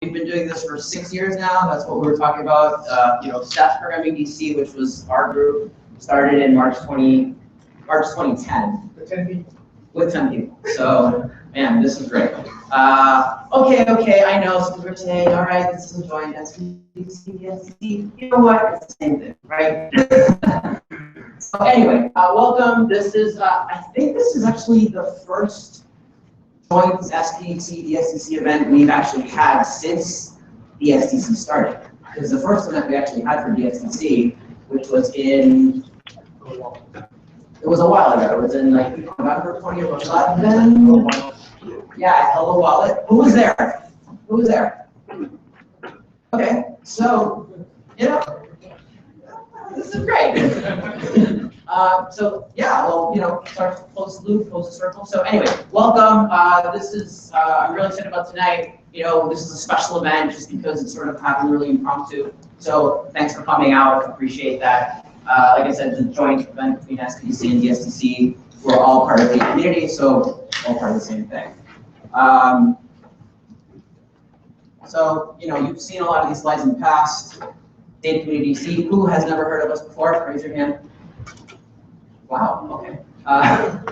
We've been doing this for 6 years now. That's what we were talking about. Stats Programming DC, which was our group, started in March 2010. With 10 people. With 10 people. So, man, this is great. Okay, I know some are saying, all right, this is joint SDPC, DSDC. You know what? It's the same thing, right? So anyway, welcome. This is, I think this is actually the first joint SDPC DSDC event we've actually had since DSDC started. Because the first event we actually had for DSDC, which was in, it was a while ago. It was in like November 2011. Yeah, Hello Wallet. Who was there? Who was there? Okay, so, this is great. So yeah, well, start to close the loop, close the circle. So anyway, welcome. This is, I'm really excited about tonight. This is a special event just because it's sort of happened really impromptu. So thanks for coming out, appreciate that. Like I said, it's a joint event between SDPC and DSDC. We're all part of the community, so all part of the same thing. So, you've seen a lot of these slides in the past. Data Community DC, who has never heard of us before? Raise your hand. Wow, okay.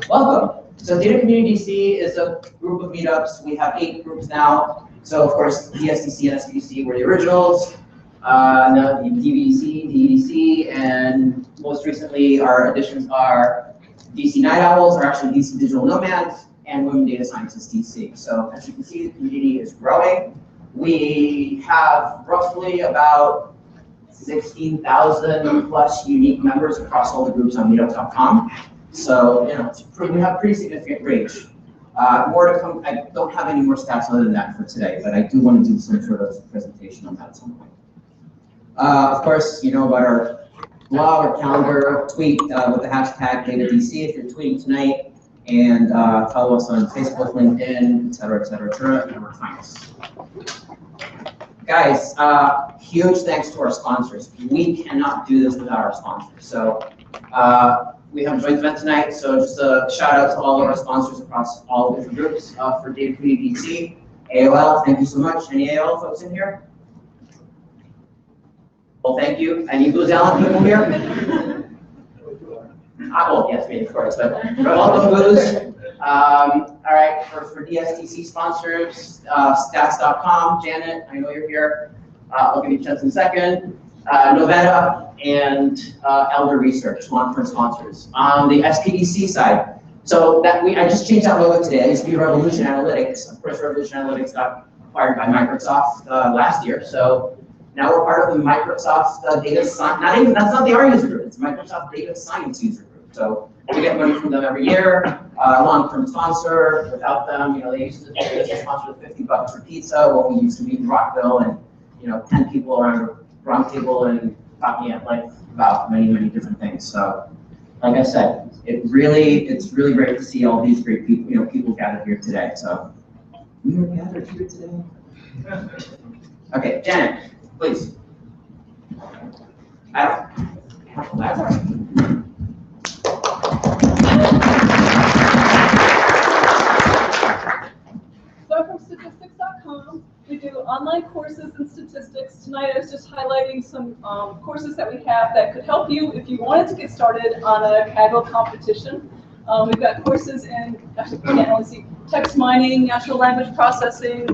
Welcome. So Data Community DC is a group of meetups. We have 8 groups now. So of course, DSDC and SDPC were the originals. Now the DVDC, DEDC, and most recently our additions are DC Night Owls, or actually DC Digital Nomads, and Women Data Scientists DC. So as you can see, the community is growing. We have roughly about 16,000 plus unique members across all the groups on meetup.com. So, we have pretty significant reach. More to come. I don't have any more stats other than that for today, but I do want to do some sort of presentation on that at some point. Of course, you know about our blog or calendar, tweet with the hashtag DataDC if you're tweeting tonight, and follow us on Facebook, LinkedIn, et cetera, and we're finalists. Guys, huge thanks to our sponsors. We cannot do this without our sponsors. So we have a joint event tonight, so just a shout out to all of our sponsors across all the different groups for Data Community DC. AOL, thank you so much. Any AOL folks in here? Well, thank you. Any Booz Allen people here? Well, yes, me, of course, but welcome, Booz. All right, for DSDC sponsors, stats.com, Janet, I know you're here. I'll give you a chance in a second. Novetta and Elder Research, long-term sponsors. On the SDPC side, so I just changed that logo today. It used to be Revolution Analytics. Of course, Revolution Analytics got acquired by Microsoft last year. So now we're part of the Microsoft Data Science. That's not the R user group. It's Microsoft Data Science user group. So we get money from them every year. Long-term sponsor. Without them, they used to sponsor $50 for pizza. What we used to meet in Rockville, and 10 people around a round table and talking at length about many different things. So, like I said, it's really great to see all these great people, people gathered here today. So, we are gathered here today. Okay, Janet, please. That's all right. So from statistics.com, we do online courses in statistics. Tonight I was just highlighting some courses that we have that could help you if you wanted to get started on a Kaggle competition. We've got courses in, text mining, natural language processing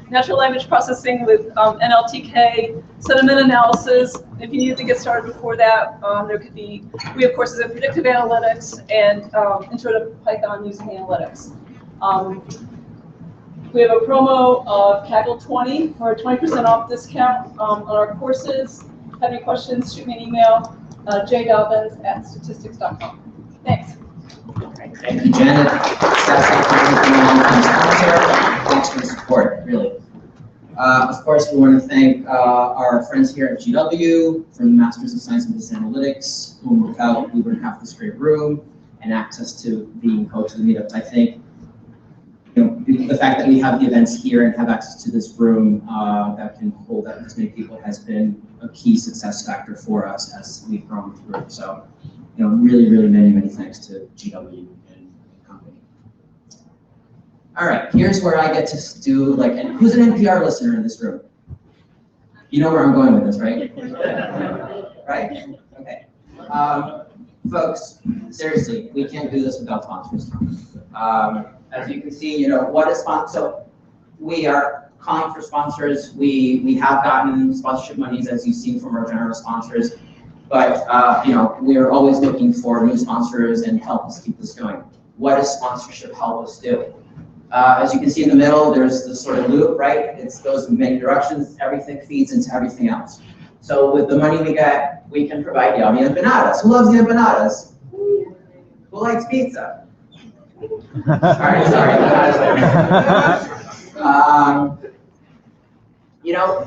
with NLTK, sentiment analysis. If you needed to get started before that, we have courses in predictive analytics and intro to Python using analytics. We have a promo of Kaggle 20 for a 20% off discount on our courses. Have any questions, shoot me an email, jdobbins@statistics.com. Thanks. Thank you, Janet. Thanks for the support, really. Of course, we want to thank our friends here at GW from the Masters of Science and Business Analytics, whom without we wouldn't have this great room and access to being co-to the meetups. I think the fact that we have the events here and have access to this room that can hold that many people has been a key success factor for us as we've grown the group. So, really many thanks to GW and company. All right, here's where I get to do and who's an NPR listener in this room? You know where I'm going with this, right? Right? Okay. Folks, seriously, we can't do this without sponsors. As you can see, what is sponsor? So we are calling for sponsors. We have gotten sponsorship monies, as you've seen from our general sponsors, but we are always looking for new sponsors and help us keep this going. What does sponsorship help us do? As you can see in the middle, there's this sort of loop, right? It goes in many directions. Everything feeds into everything else. So with the money we get, we can provide yummy empanadas. Who loves the empanadas? Who likes pizza? All right, sorry.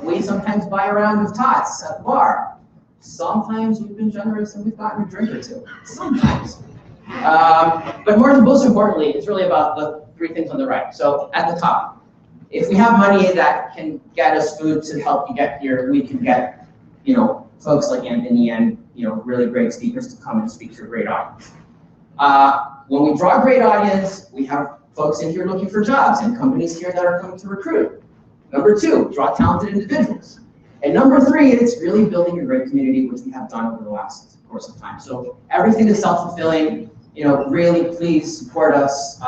We sometimes buy around with tots at the bar. Sometimes we've been generous and we've gotten a drink or two. Sometimes. But most importantly, it's really about the 3 things on the right. So at the top, if we have money that can get us food to help you get here, we can get, folks like Anthony and, really great speakers to come and speak to a great audience. When we draw a great audience, we have folks in here looking for jobs and companies here that are coming to recruit. Number 2, draw talented individuals. And number 3, it's really building a great community, which we have done over the last course of time. So everything is self-fulfilling. Really, please support us.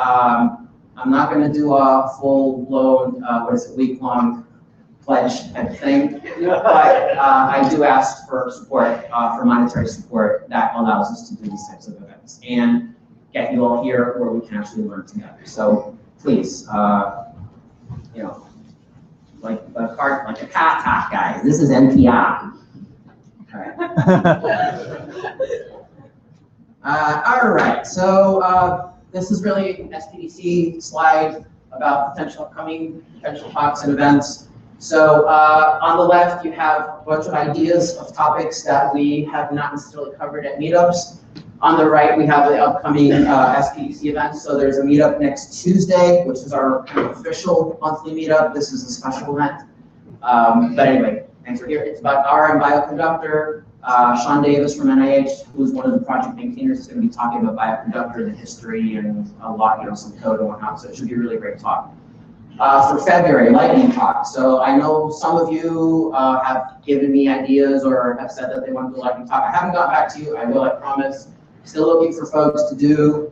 I'm not going to do a full-blown, week-long pledge type thing, but I do ask for support, for monetary support that allows us to do these types of events and get you all here where we can actually learn together. So please, like a cat talk, guys. This is NPI. All right. All right. So this is really an SDPC slide about potential talks and events. So on the left, you have a bunch of ideas of topics that we have not necessarily covered at meetups. On the right, we have the upcoming SDPC event. So there's a meetup next Tuesday, which is our kind of official monthly meetup. This is a special event. But anyway, thanks for here. It's about R and bioconductor. Sean Davis from NIH, who's one of the project maintainers, is going to be talking about bioconductor, the history, and a lot, some code and whatnot. So it should be a really great talk. For February, lightning talk. So I know some of you have given me ideas or have said that they want to do a lightning talk. I haven't gotten back to you. I will, I promise. Still looking for folks to do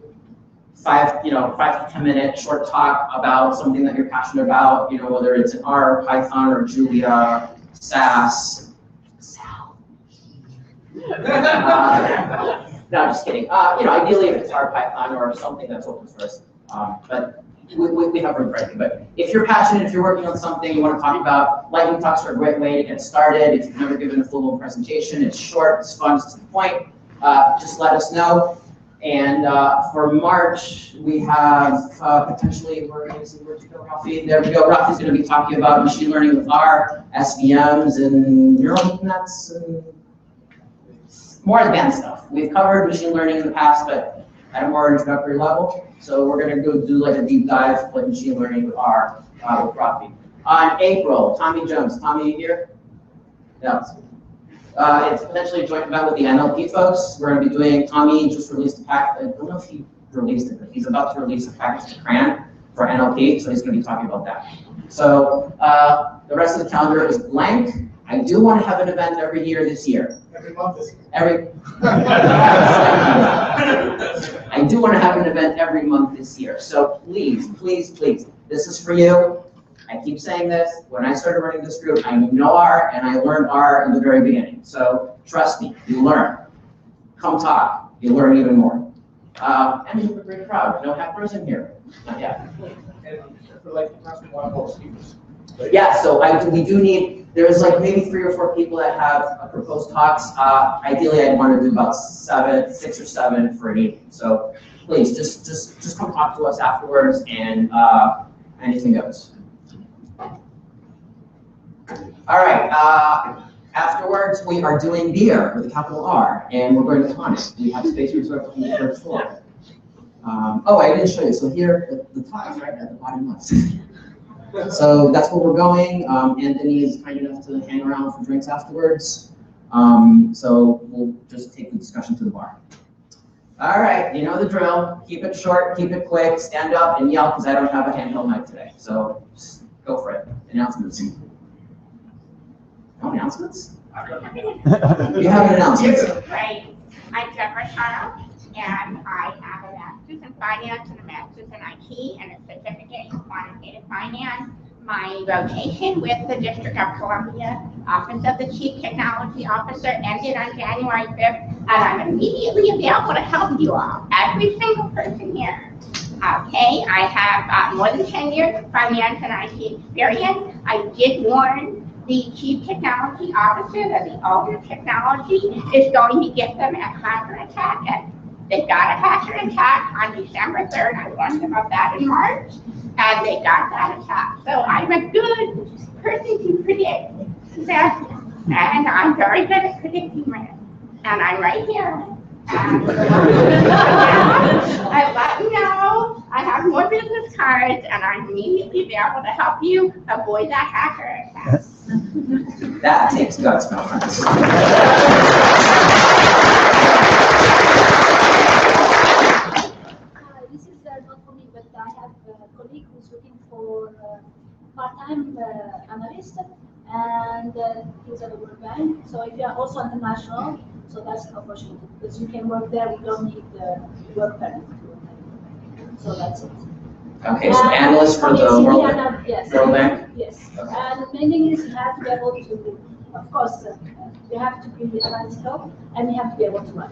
5 to 10 minute short talk about something that you're passionate about. Whether it's in R, Python, or Julia, SAS. No, I'm just kidding. Ideally, if it's R, Python, or something that's open source. But we have room for anything. But if you're passionate, if you're working on something you want to talk about, lightning talks are a great way to get started. If you've never given a full presentation, it's short, it's fun, it's to the point. Just let us know. And for March, we have potentially, we're going to see where to go, Rafi. There we go. Rafi's going to be talking about machine learning with R, SVMs, and neural nets, and more advanced stuff. We've covered machine learning in the past, but at a more introductory level. So we're going to go do like a deep dive like machine learning with R with Rafi. On April, Tommy Jones. Tommy, you here? No. It's potentially a joint event with the NLP folks. We're going to be doing, Tommy just released a package. I don't know if he released it, but he's about to release a package to CRAN for NLP, so he's going to be talking about that. So the rest of the calendar is blank. I do want to have an event every year this year. Every month this year. I do want to have an event every month this year. So please, please, please, this is for you. I keep saying this. When I started running this group, I know R, and I learned R in the very beginning. So trust me, you learn. Come talk. You learn even more. And you have a great crowd. No hackers in here. Not yet. For like one more speakers. Yeah, so we do need, there's like maybe 3 or 4 people that have proposed talks. Ideally, I'd want to do about 6 or 7 for an evening. So please, just come talk to us afterwards, and anything goes. All right, afterwards, we are doing beer with a capital R, and we're going to tonic. We have space reserved on the 3rd floor. Oh, I didn't show you. So here, the top is right at the bottom left. So that's where we're going. Anthony is kind enough to hang around for drinks afterwards. So we'll just take the discussion to the bar. All right, you know the drill. Keep it short, keep it quick, stand up and yell because I don't have a handheld mic today. So just go for it. Announcements. Oh, announcements? You have an announcement. Right. I'm Deborah Child, and I have a master's in finance and a master's in IT and a certificate in quantitative finance. My rotation with the District of Columbia Office of the Chief Technology Officer ended on January 5th, and I'm immediately available to help you all, every single person here. Okay, I have more than 10 years of finance and IT experience. I did warn the Chief Technology Officer that the older technology is going to get them a hacker attack. And they got a hacker attack on December 3rd. I warned them of that in March, and they got that attack. So I'm a good person to predict disaster, and I'm very good at predicting risk. And I'm right here. And I let you know I have more business cards, and I'm immediately available to help you avoid that hacker attack. That takes guts, my friends. This is not for me, but I have a colleague who's looking for part-time analyst, and he's at the World Bank. So if you are also international, so that's an opportunity because you can work there. We don't need the work permit. So that's it. Okay, so analyst for the World Bank? Yes. World Bank? Yes. Okay. And the main thing is you have to be able to, of course, you have to be analytical and you have to be able to write.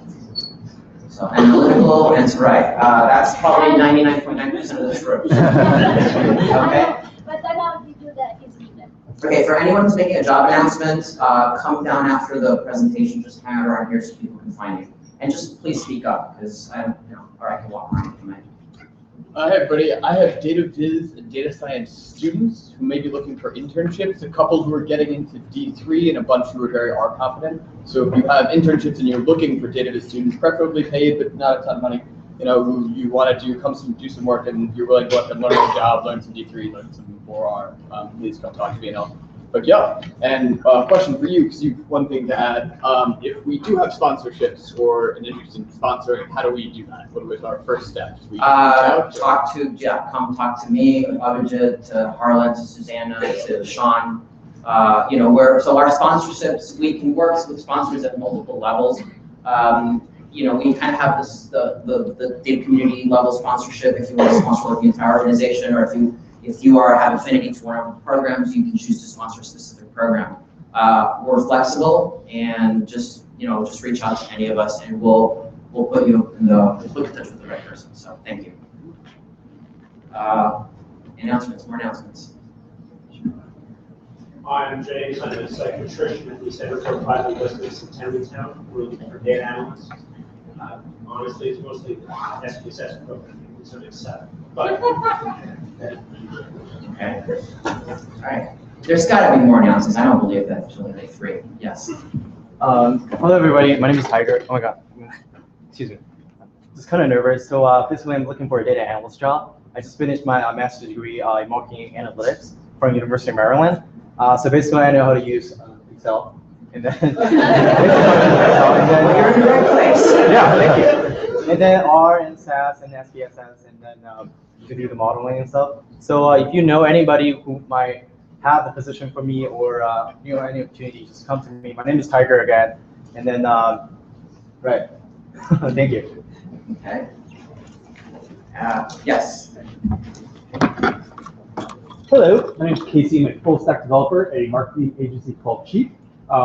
So analytical and to write. That's probably 99.9% of this room. Okay. But then I'll give you the easy then. Okay, for anyone who's making a job announcement, come down after the presentation, just hang out around here so people can find you. And just please speak up, because I don't, or I can walk around if you might. Hey everybody, I have data viz and data science students who may be looking for internships, a couple who are getting into D3 and a bunch who are very R competent. So if you have internships and you're looking for data viz students, preferably paid but not a ton of money, who you want to do some work and you're willing to go up and learn a job, learn some D3, learn some more R, please come talk to me and I'll hook you up. And question for you, because you've one thing to add, if we do have sponsorships or an interest in sponsoring, how do we do that? What is our first steps? We Come talk to me, Abhijit, to Harlan, to Susanna, to Sean. So our sponsorships, we can work with sponsors at multiple levels. We kind of have this the data community level sponsorship if you want to sponsor the entire organization, or if you have affinity to one of the programs, you can choose to sponsor a specific program. We're flexible, and just reach out to any of us, and we'll put you in put in touch with the right person. So thank you. Announcements, more announcements. Hi, I'm James. I'm a psychometrician at the Center for Applied Linguistics in Tenleytown. We're looking for data analysts. Honestly, it's mostly SPSS programming to some extent, but. Okay. All right. There's got to be more announcements. I don't believe that there's only like 3. Yes. Hello, everybody. My name is Tiger. Oh my God. Excuse me. Just kind of nervous. So basically, I'm looking for a data analyst job. I just finished my master's degree in marketing analytics from University of Maryland. So basically, I know how to use Excel. And then, You're in the right place. Yeah, thank you. And then R and SAS and SPSS, and then you can do the modeling and stuff. So if you know anybody who might have the position for me, or any opportunity, just come to me. My name is Tiger again. And then, right. Thank you. Okay. Yes. Hello, my name is Casey. I'm a full stack developer at a marketing agency called Cheap.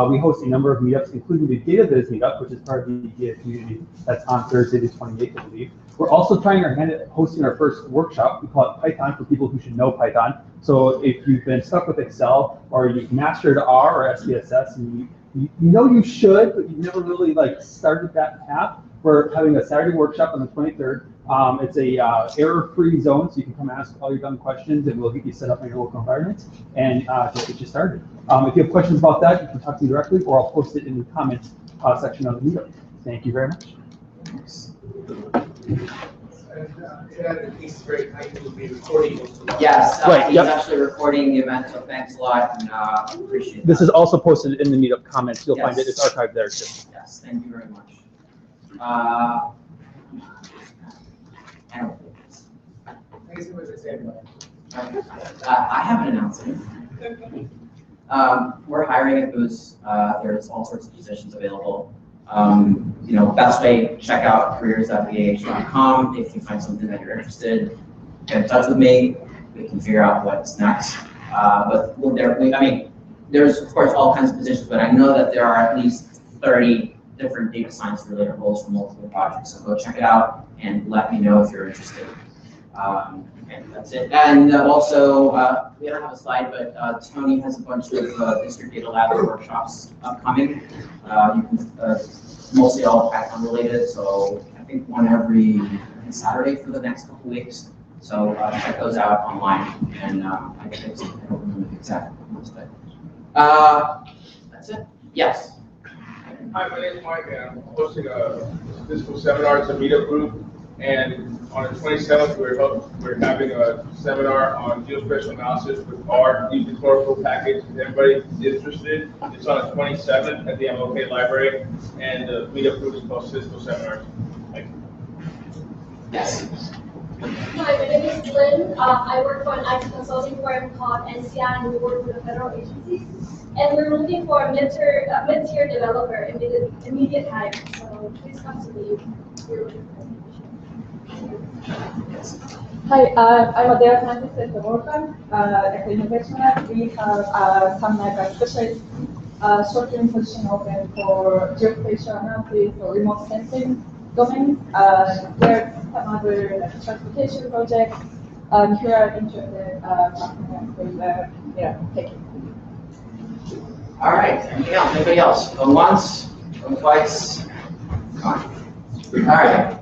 We host a number of meetups, including the Data Viz meetup, which is part of the DA community. That's on Thursday the 28th, I believe. We're also trying our hand at hosting our first workshop. We call it Python for people who should know Python. So if you've been stuck with Excel, or you've mastered R or SPSS, and you know you should, but you've never really started that path, we're having a Saturday workshop on the 23rd. It's a error-free zone, so you can come ask all your dumb questions, and we'll get you set up in your local environment and just get you started. If you have questions about that, you can talk to me directly, or I'll post it in the comments section of the meetup. Thank you very much. Yes. Right, He's yep. actually recording the event, so thanks a lot, and appreciate This that. is also posted in the meetup comments. You'll find it. Yes. It's archived there too. Yes, thank you very much. I don't believe this. I have an announcement. We're hiring at Boost. There's all sorts of positions available. Best way, check out careers.vah.com. If you find something that you're interested, get in touch with me. We can figure out what's next. But there's of course all kinds of positions, but I know that there are at least 30 different data science related roles for multiple projects. So go check it out and let me know if you're interested. And that's it. And also, we don't have a slide, but Tony has a bunch of district data lab workshops upcoming. Mostly all Python related, so I think one every Saturday for the next couple weeks. So check those out online, and I don't remember the exact ones, but that's it. Yes. Hi, my name is Mike, and I'm hosting a statistical seminar. It's a meetup group, and on the 27th, we're having a seminar on geospatial analysis with R using chlorophyll package. If anybody interested, it's on the 27th at the MLK Library, and the meetup group is called Statistical Seminars. Thank you. Yes. Hi, my name is Lynn. I work for an IT consulting firm called NCI, and we work with a federal agency. And we're looking for a mid-tier developer immediate hire. So please come to me. We're looking for Hi, I'm a data scientist at the World Bank, at the Innovation Lab. We have some specialized short-term position open for geospatial analysis or remote sensing domain. There are some other transportation projects. If you are interested, take it. All right. Anything else? Anybody else? Going once? Going twice? Come on. All right.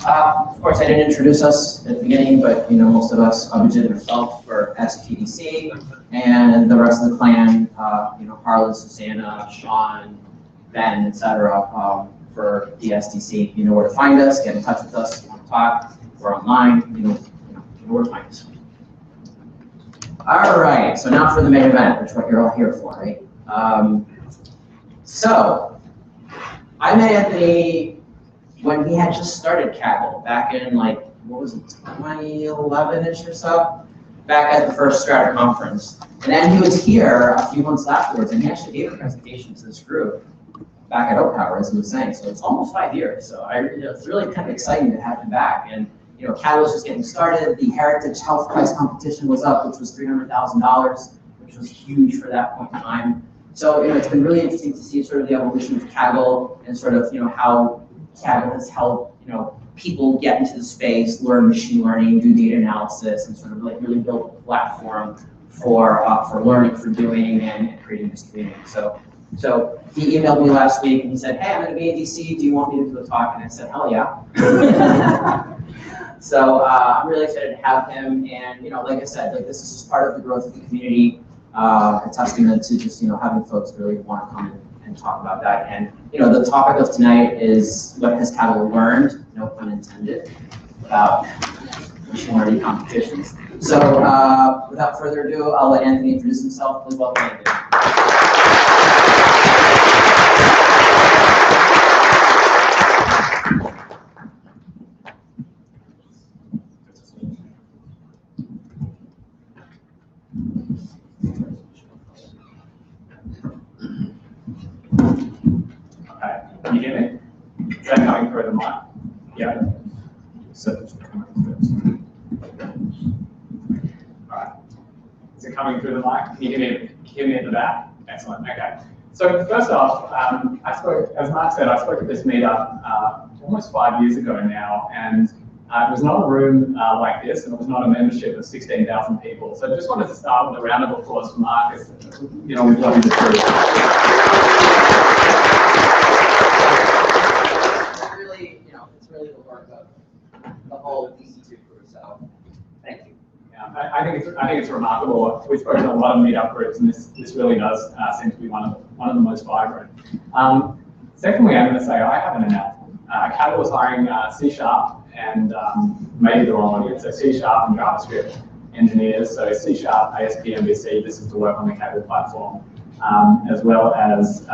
Of course, I didn't introduce us at the beginning, but most of us, Abhijit herself for SDPC, and the rest of the clan, Harlan, Susanna, Sean, Ben, etc. For DSDC. You know where to find us. Get in touch with us if you want to talk. We're online. You know where to find us. All right. So now for the main event, which is what you're all here for, right? So I met Anthony when he had just started Kaggle back in 2011-ish or so, back at the first Strata conference. And then he was here a few months afterwards, and he actually gave a presentation to this group back at Oak Power, as he was saying. So it's almost 5 years. So it's really kind of exciting to have him back. And Kaggle was just getting started. The Heritage Health Prize competition was up, which was $300,000, which was huge for that point in time. So it's been really interesting to see sort of the evolution of Kaggle and sort of how Kaggle has helped people get into the space, learn machine learning, do data analysis, and sort of really build a platform for learning, for doing, and creating this community. So he emailed me last week and he said, "Hey, I'm going to be in DC. Do you want me to do a talk?" And I said, "Hell yeah." So I'm really excited to have him. And like I said, this is just part of the growth of the community, a testament to just having folks really want to come and talk about that. And the topic of tonight is what has Kaggle learned, no pun intended, about machine learning competitions. So without further ado, I'll let Anthony introduce himself. Please welcome Anthony. Can you hear me? Is that coming through the mic? Yeah. So, all right. Is it coming through the mic? Can you hear me at the back? Excellent. Okay. So first off, as Mark said, I spoke at this meetup almost 5 years ago now, and it was not a room like this, and it was not a membership of 16,000 people. So I just wanted to start with a round of applause for Mark. We've done this through. It's really the work of the whole DC2 crew, so thank you. Yeah, I think it's remarkable. We've spoken to a lot of meetup groups, and this really does seem to be one of the most vibrant. Secondly, I'm going to say I have an announcement. Kaggle was hiring C# and maybe the wrong audience, so C# and JavaScript engineers. So C#, ASP, MVC, this is to work on the Kaggle platform, as well as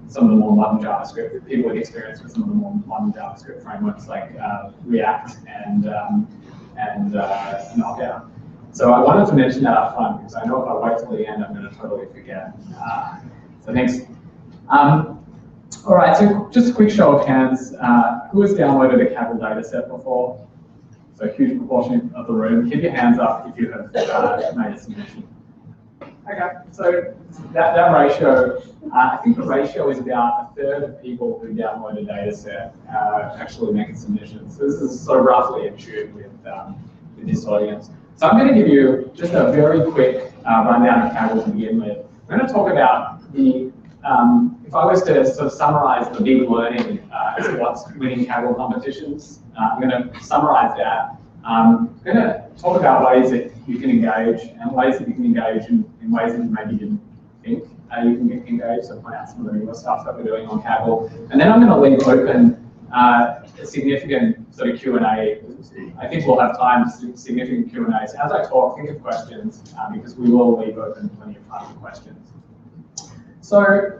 some of the more modern JavaScript, people with experience with some of the more modern JavaScript frameworks like React and Knockout. So I wanted to mention that up front because I know if I wait till the end, I'm going to totally forget. So next. All right, so just a quick show of hands. Who has downloaded a Kaggle dataset before? So a huge proportion of the room. Keep your hands up if you have made a submission. Okay, so that ratio, I think the ratio is about 1/3 of people who download a dataset actually make a submission. So this is sort of roughly in tune with this audience. So I'm going to give you just a very quick rundown of Kaggle to begin with. I'm going to talk about the, if I was to sort of summarize the big learning as to what's winning Kaggle competitions, I'm going to summarize that. I'm going to talk about ways that you can engage and ways that you can engage in ways that you maybe didn't think you can get engaged, so point out some of the newer stuff that we're doing on Kaggle. And then I'm going to leave open a significant sort of Q&A. I think we'll have time for significant Q&As. As I talk, think of questions, because we will leave open plenty of time for questions. So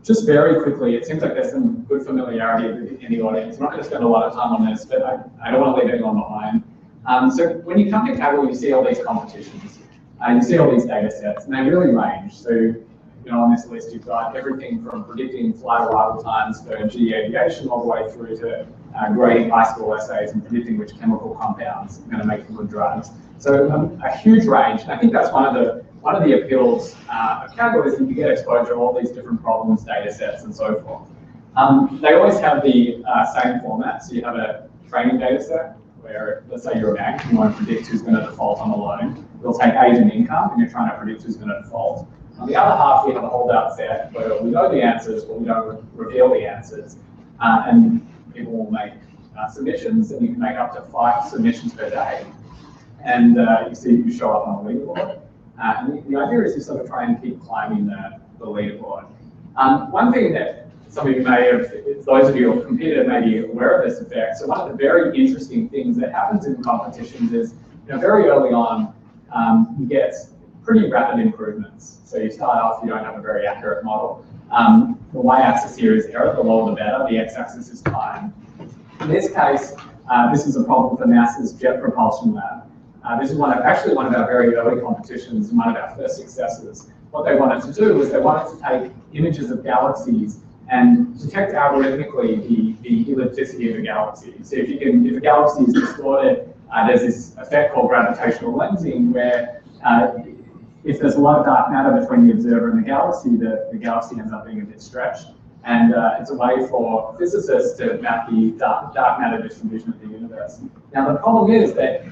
just very quickly, it seems like there's some good familiarity in the audience. I'm not going to spend a lot of time on this, but I don't want to leave anyone behind. So when you come to Kaggle, you see all these competitions. You see all these data sets, and they really range. So, you know, on this list, you've got everything from predicting flight arrival times for GE aviation all the way through to grading high school essays and predicting which chemical compounds are going to make good drugs. So a huge range, and I think that's one of the appeals of Kaggle is that you get exposure to all these different problems, data sets, and so forth. They always have the same format. So you have a training data set where, let's say you're a bank and you want to predict who's going to default on a loan. You'll take age and income, and you're trying to predict who's going to default. On the other half, we have a holdout set where we know the answers, but we don't reveal the answers. And people will make submissions, and you can make up to 5 submissions per day. And you show up on a leaderboard. And the idea is to sort of try and keep climbing the leaderboard. One thing that some of you may have, those of you who have competed may be aware of this effect. So one of the very interesting things that happens in competitions is, you know, very early on, you get pretty rapid improvements. So you start off, you don't have a very accurate model. The y-axis here is error, the lower the better, the x-axis is time. In this case, this is a problem for NASA's Jet Propulsion Lab. This is actually one of our very early competitions and one of our first successes. What they wanted to do was they wanted to take images of galaxies and detect algorithmically the ellipticity of a galaxy. So if a galaxy is distorted, there's this effect called gravitational lensing where if there's a lot of dark matter between the observer and the galaxy ends up being a bit stretched. And it's a way for physicists to map the dark matter distribution of the universe. Now the problem is that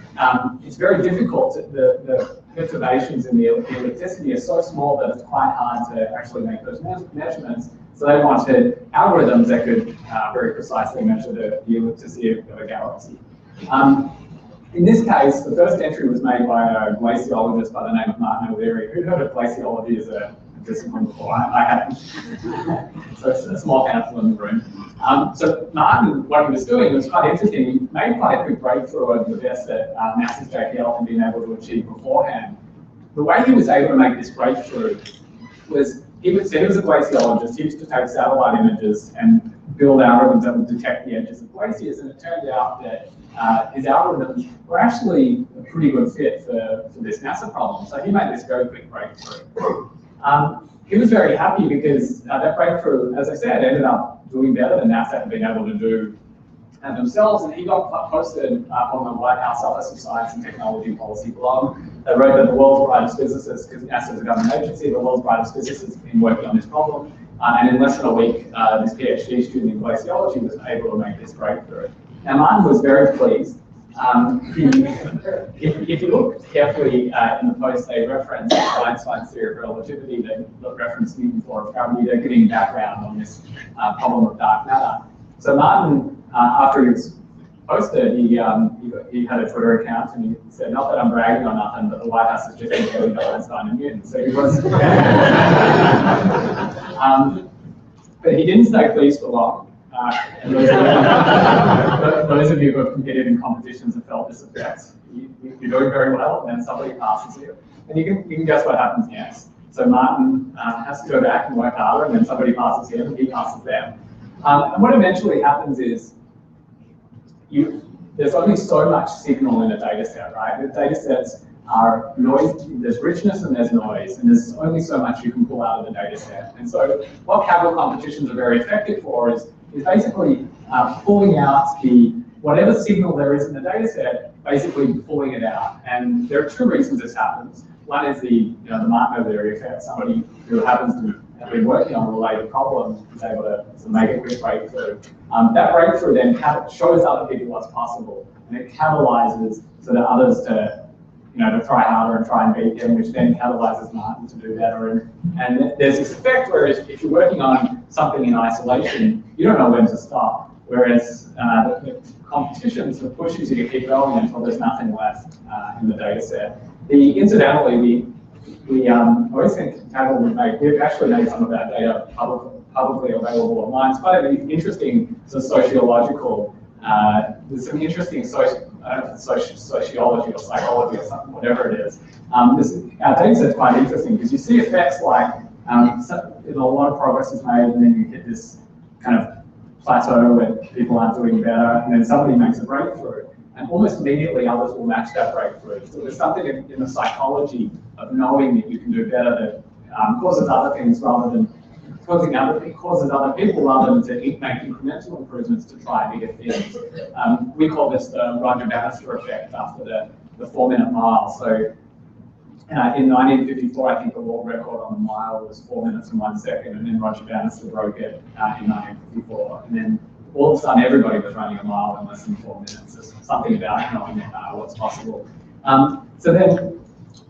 it's very difficult. The perturbations in the ellipticity are so small that it's quite hard to actually make those measurements. So they wanted algorithms that could very precisely measure the ellipticity of a galaxy. In this case, the first entry was made by a glaciologist by the name of Martin O'Leary. Who'd heard of glaciology as a discipline before? I hadn't. So it's a small handful in the room. So Martin, what he was doing was quite interesting. He made quite a quick breakthrough over the best that NASA's JPL had been able to achieve beforehand. The way he was able to make this breakthrough was, he was a glaciologist. He used to take satellite images and build algorithms that would detect the edges of glaciers, and it turned out that his algorithms were actually a pretty good fit for this NASA problem. So he made this very quick breakthrough. He was very happy because that breakthrough, as I said, ended up doing better than NASA had been able to do themselves, and he got posted on the White House Office of Science and Technology Policy blog. They wrote that the world's brightest physicists, because NASA is a government agency, the world's brightest physicists have been working on this problem, and in less than a week, this PhD student in glaciology was able to make this breakthrough. Now, Martin was very pleased. If you look carefully in the post, they reference Einstein's theory of relativity, they reference Newton's law of gravity, they're giving background on this problem of dark matter. So Martin, after he was posted, he had a Twitter account and he said, not that I'm bragging on nothing, but the White House has just compared to Einstein and Newton. So he was, but he didn't stay pleased for long. And those of you who have competed in competitions have felt this effect. You're doing very well, and then somebody passes you. And you can guess what happens next. So Martin has to go back and work harder, and then somebody passes him, and he passes them. And what eventually happens is, there's only so much signal in a data set, right? The data sets are noise, there's richness and there's noise, and there's only so much you can pull out of the data set. And so what Kaggle competitions are very effective for is basically pulling out whatever signal there is in the data set, basically pulling it out. And there are two reasons this happens. One is the Martin-O'Leary effect. Somebody who happens to have been working on a related problem is able to make a quick breakthrough. That breakthrough then shows other people what's possible, and it catalyzes so that others to try harder and try and beat them, which then catalyzes Martin to do better. And there's this effect where if you're working on something in isolation, you don't know when to stop. Whereas the competition sort of pushes you to keep going until there's nothing left in the data set. Incidentally, we always think Kaggle would we've actually made some of our data publicly available online. It's quite an interesting sociological, there's some interesting sociology or psychology or something, whatever it is. Our data set's quite interesting because you see effects like a lot of progress is made, and then you hit this kind of plateau where people aren't doing better, and then somebody makes a breakthrough, and almost immediately others will match that breakthrough. So there's something in the psychology of knowing that you can do better that causes other things rather than causes other people rather than to make incremental improvements to try bigger things. We call this the Roger Bannister effect after the 4-minute mile. So in 1954, I think the world record on the mile was 4 minutes and 1 second, and then Roger Bannister broke it in 1954. And then all of a sudden, everybody was running a mile in less than 4 minutes. There's something about knowing what's possible. So then,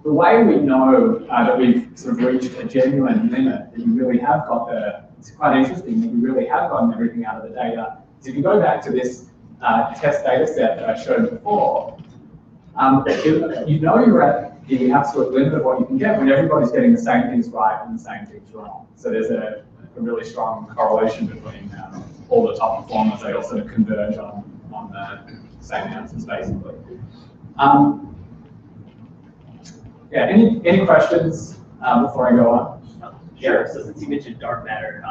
the way we know that we've sort of reached a genuine limit, that you really have got it's quite interesting that you really have gotten everything out of the data, is if you go back to this test data set that I showed before, you know you're at the absolute limit of what you can get when everybody's getting the same things right and the same things wrong. So there's a really strong correlation between all the top performers. They all sort of converge on the same answers, basically. Yeah, any questions before I go on? Sure. So since you mentioned dark matter,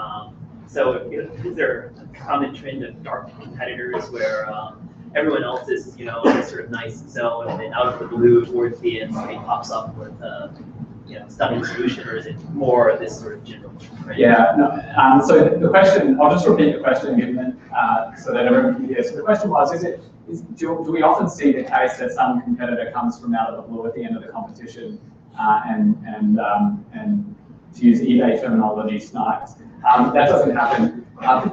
is there a common trend of dark competitors where everyone else is, in a sort of nice zone, and then out of the blue towards the end, somebody pops up with a stunning solution, or is it more of this sort of general trend? Yeah. No, so the question, I'll just repeat the question again, so that everyone can hear. So the question was, do we often see the case that some competitor comes from out of the blue at the end of the competition and to use eBay terminology, snipes? That doesn't happen. Our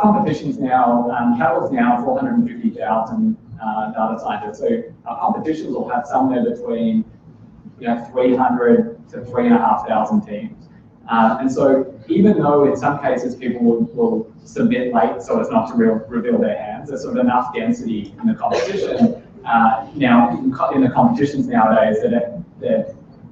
competition's now, Kaggle's now 450,000 data scientists. So our competitions will have somewhere between 300 to 3,500 teams. And so even though in some cases people will submit late so as not to reveal their hands, there's sort of enough density in the competition now in the competitions nowadays that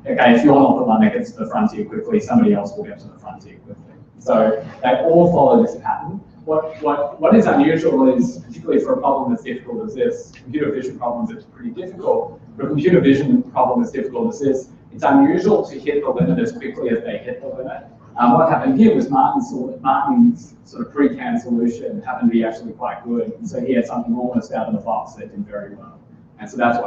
okay, if you're not the one that gets to the frontier quickly, somebody else will get to the frontier quickly. So they all follow this pattern. What is unusual is, particularly for a problem that's difficult as this, computer vision problems, it's pretty difficult. For a computer vision problem that's difficult as this, it's unusual to hit the limit as quickly as they hit the limit. What happened here was Martin's sort of pre-canned solution happened to be actually quite good, and so he had something almost out of the box that did very well. And so that's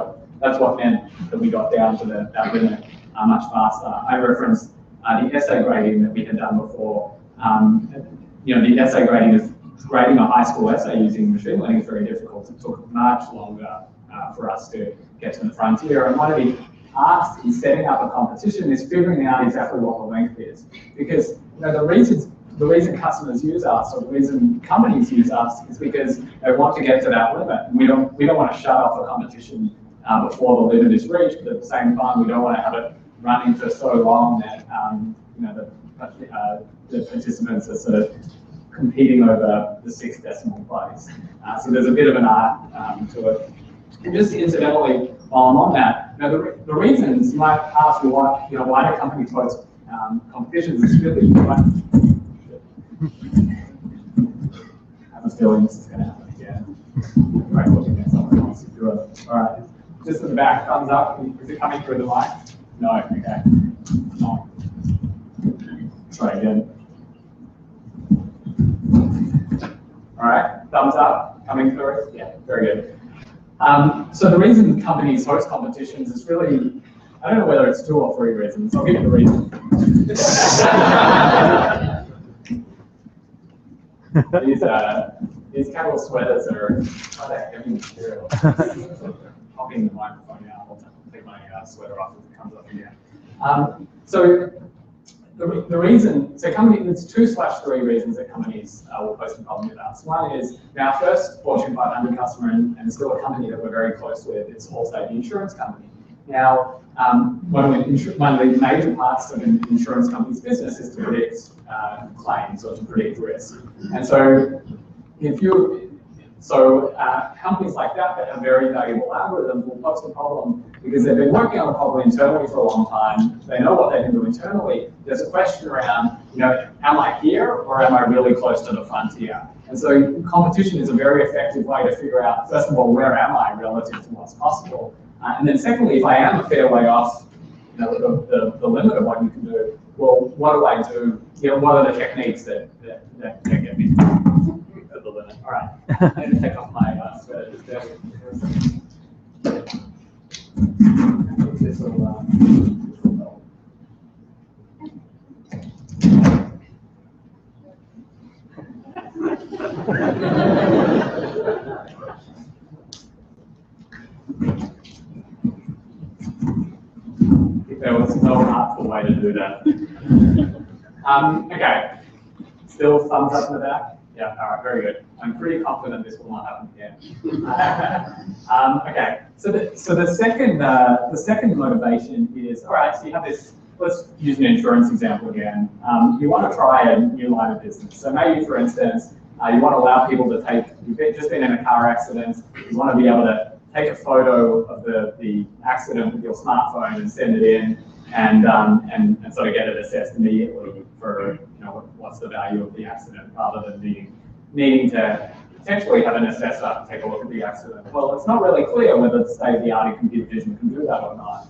what meant that we got down to that limit much faster. I referenced the essay grading that we had done before. The essay grading is grading a high school essay using machine learning is very difficult. It took much longer for us to get to the frontier. And one of the asks in setting up a competition is figuring out exactly what the length is. Because the reason customers use us, or the reason companies use us, is because they want to get to that limit. And we don't want to shut off a competition before the limit is reached, but at the same time, we don't want to have it running for so long that the participants are sort of competing over the 6th decimal place. So there's a bit of an art to it. And just incidentally, while I'm on that, the reasons you might ask me why do companies host competitions is really I have a feeling this is going to happen again. Right, looking at someone wants to do it. All right, just in the back, thumbs up. Is it coming through the mic? No. Okay. No. Try again. All right, thumbs up, coming through. Yeah, very good. So the reason companies host competitions is really, I don't know whether it's 2 or 3 reasons. I'll give you the reason. These Kaggle sweaters are quite a heavy material. Popping the microphone out, I'll take my sweater off as it comes up again. So the reason, so there's 2/3 reasons that companies will post a problem with us. One is our first Fortune 500 customer and still a company that we're very close with. It's Allstate Insurance Company. Now, one of the major parts of an insurance company's business is to predict claims or to predict risk. And so, companies like that have very valuable algorithms will post a problem because they've been working on a problem internally for a long time. They know what they can do internally. There's a question around, am I here or am I really close to the frontier? And so competition is a very effective way to figure out, first of all, where am I relative to what's possible? And then secondly, if I am a fair way off, the limit of what you can do, well, what do I do? What are the techniques that get me to the limit? All right, I'm going to take off my sweater. Just bear with me for a second. I think this will help. There was no artful way to do that. Okay, still thumbs up in the back? Yeah, all right, very good. I'm pretty confident this will not happen again. Okay, so the second motivation is, all right, so you have this, let's use an insurance example again. You want to try a new line of business. So maybe, for instance, you want to allow people to you've just been in a car accident, you want to be able to take a photo of the accident with your smartphone and send it in, and sort of get it assessed immediately for what's the value of the accident, rather than needing to potentially have an assessor take a look at the accident. Well, it's not really clear whether the state-of-the-art in computer vision can do that or not.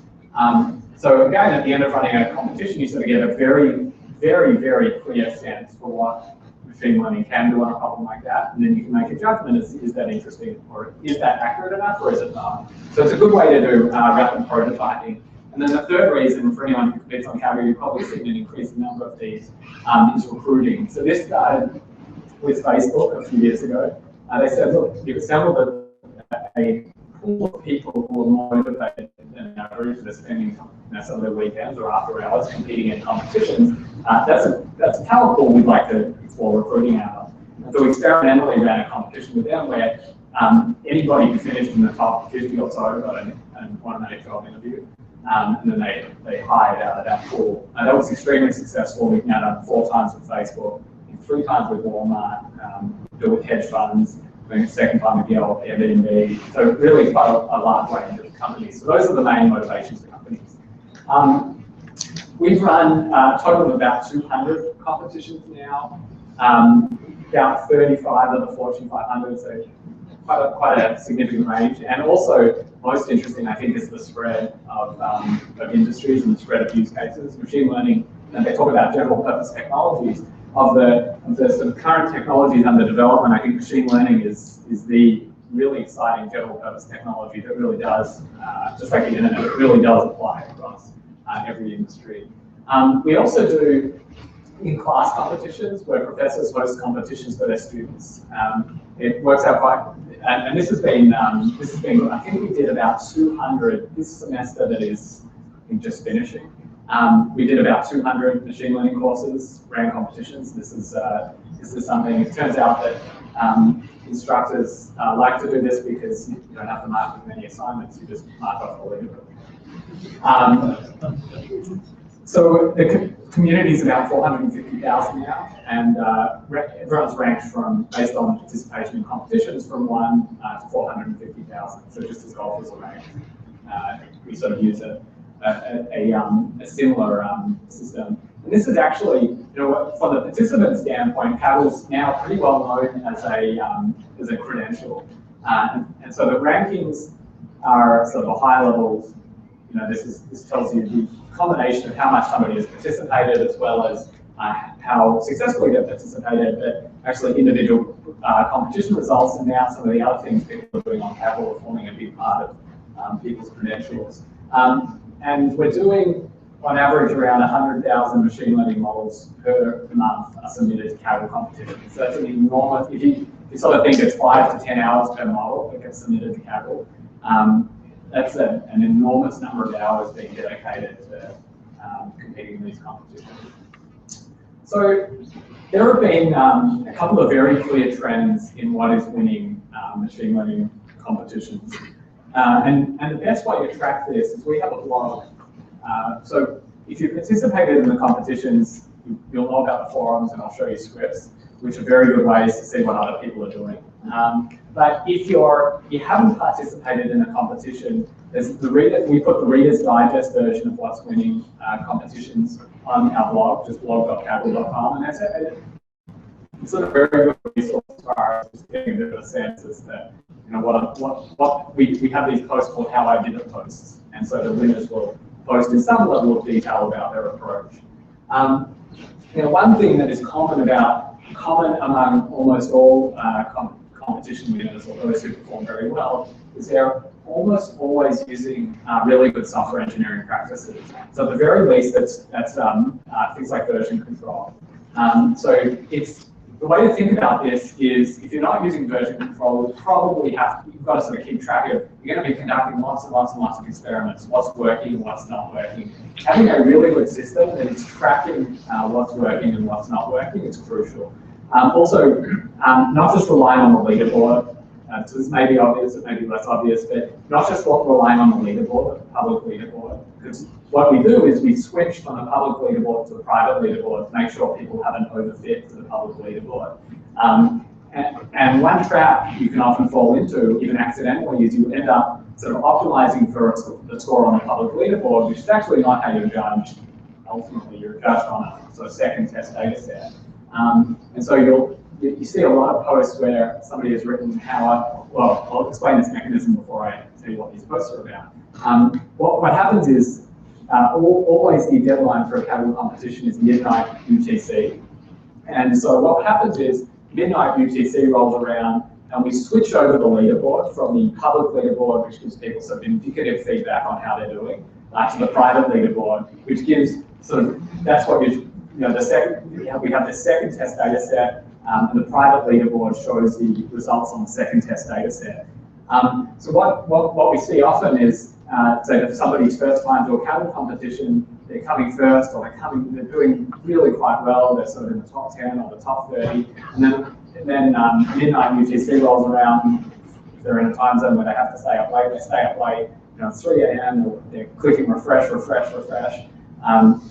So again, at the end of running a competition, you sort of get a very, very, very clear sense for what machine learning can do on a problem like that, and then you can make a judgment: is that interesting, or is that accurate enough, or is it not? So it's a good way to do rapid prototyping. And then the third reason for anyone who competes on Kaggle, you've probably seen an increasing number of these, is recruiting. So this started with Facebook a few years ago. They said, look, you've assembled a pool of people who are more motivated than average. They're spending some of their weekends or after hours competing in competitions. That's a talent pool we'd like to explore recruiting out of. And so we experimentally ran a competition with them where anybody who finished in the top 50 or so got an automatic job interview. And then they hired out of that pool. That was extremely successful. We've now done 4 times with Facebook, 3 times with Walmart, do it with hedge funds, doing a second time with Yelp, Airbnb. So really quite a large range of companies. So those are the main motivations for companies. We've run a total of about 200 competitions now. About 35 of the Fortune 500, so quite a significant range. And also, most interesting, I think, is the spread of industries and the spread of use cases. Machine learning, and they talk about general purpose technologies. Of the sort of current technologies under development, I think machine learning is the really exciting general purpose technology that really does, just like the internet, it really does apply across every industry. We also do in-class competitions where professors host competitions for their students. It works out quite, and this has been, I think we did about 200 this semester that is just finishing. We did about 200 machine learning courses, ran competitions. This is something, it turns out that instructors like to do this because you don't have to mark as many assignments, you just mark off all of them. So the community is about 450,000 now, and everyone's ranked based on participation in competitions from 1 to 450,000. So just as golfers are ranked, we sort of use a similar system. And this is actually, from the participant standpoint, Kaggle's now pretty well known as a credential. And so the rankings are sort of a high level. This tells you the combination of how much somebody has participated as well as how successfully they've participated. But actually individual competition results, and now some of the other things people are doing on Kaggle are forming a big part of people's credentials. And we're doing, on average, around 100,000 machine learning models per month are submitted to Kaggle competitions. So that's an enormous, if you sort of think it's 5 to 10 hours per model that gets submitted to Kaggle, that's an enormous number of hours being dedicated to competing in these competitions. So there have been a couple of very clear trends in what is winning machine learning competitions. And the best way to track this is we have a blog. So if you participated in the competitions, you'll know about the forums, and I'll show you scripts, which are very good ways to see what other people are doing. But if you haven't participated in a competition, there's we put the Reader's Digest version of what's winning competitions on our blog, just blog.kaggle.com, and it's a very good resource as far as just getting a bit of a sense as to we have these posts called How I Did It posts, and so the winners will post in some level of detail about their approach. One thing that is common among almost all competition winners, or those who perform very well, is they're almost always using really good software engineering practices. So at the very least, that's things like version control. So the way to think about this is, if you're not using version control, you've got to sort of keep track of, you're going to be conducting lots and lots and lots of experiments, what's working, what's not working. Having a really good system that is tracking what's working and what's not working is crucial. Also, not just relying on the leaderboard. So this may be obvious, it may be less obvious, but not just relying on the leaderboard, the public leaderboard. Because what we do is we switch from the public leaderboard to the private leaderboard to make sure people haven't overfit to the public leaderboard. And one trap you can often fall into, even accidentally, is you end up sort of optimizing for the score on the public leaderboard, which is actually not how you're judged. Ultimately, you're judged on a sort of second test data set. And so you see a lot of posts where somebody has written I'll explain this mechanism before I tell you what these posts are about. What happens is, always the deadline for a Kaggle competition is midnight UTC. And so what happens is, midnight UTC rolls around, and we switch over the leaderboard from the public leaderboard, which gives people some indicative feedback on how they're doing, to the private leaderboard, which gives that's what we have the second test data set, and the private leaderboard shows the results on the second test data set. So what we see often is, say if somebody's first time to a Kaggle competition, they're coming first, or they're doing really quite well, they're sort of in the top 10 or the top 30, and then midnight UTC rolls around. If they're in a time zone where they have to stay up late, they stay up late, 3 a.m., they're clicking refresh.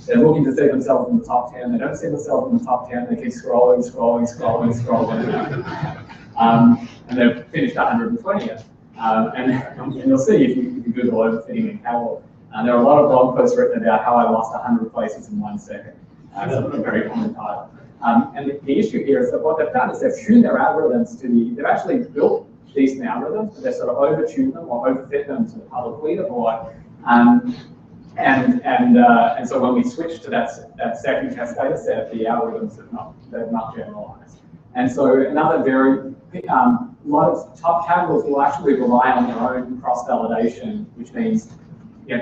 They're looking to see themselves in the top 10. They don't see themselves in the top 10. They keep scrolling. And they've finished 120th. And you'll see if you Google overfitting in Kaggle, there are a lot of blog posts written about how I lost 100 places in 1 second. That's a very common title. And the issue here is that what they've done is they've tuned their algorithms they've actually built decent algorithms, but they've sort of overtuned them or overfit them to the public leaderboard. And so when we switch to that second test data set, the algorithms they've not generalized. And so another a lot of top Kaggles will actually rely on their own cross-validation, which means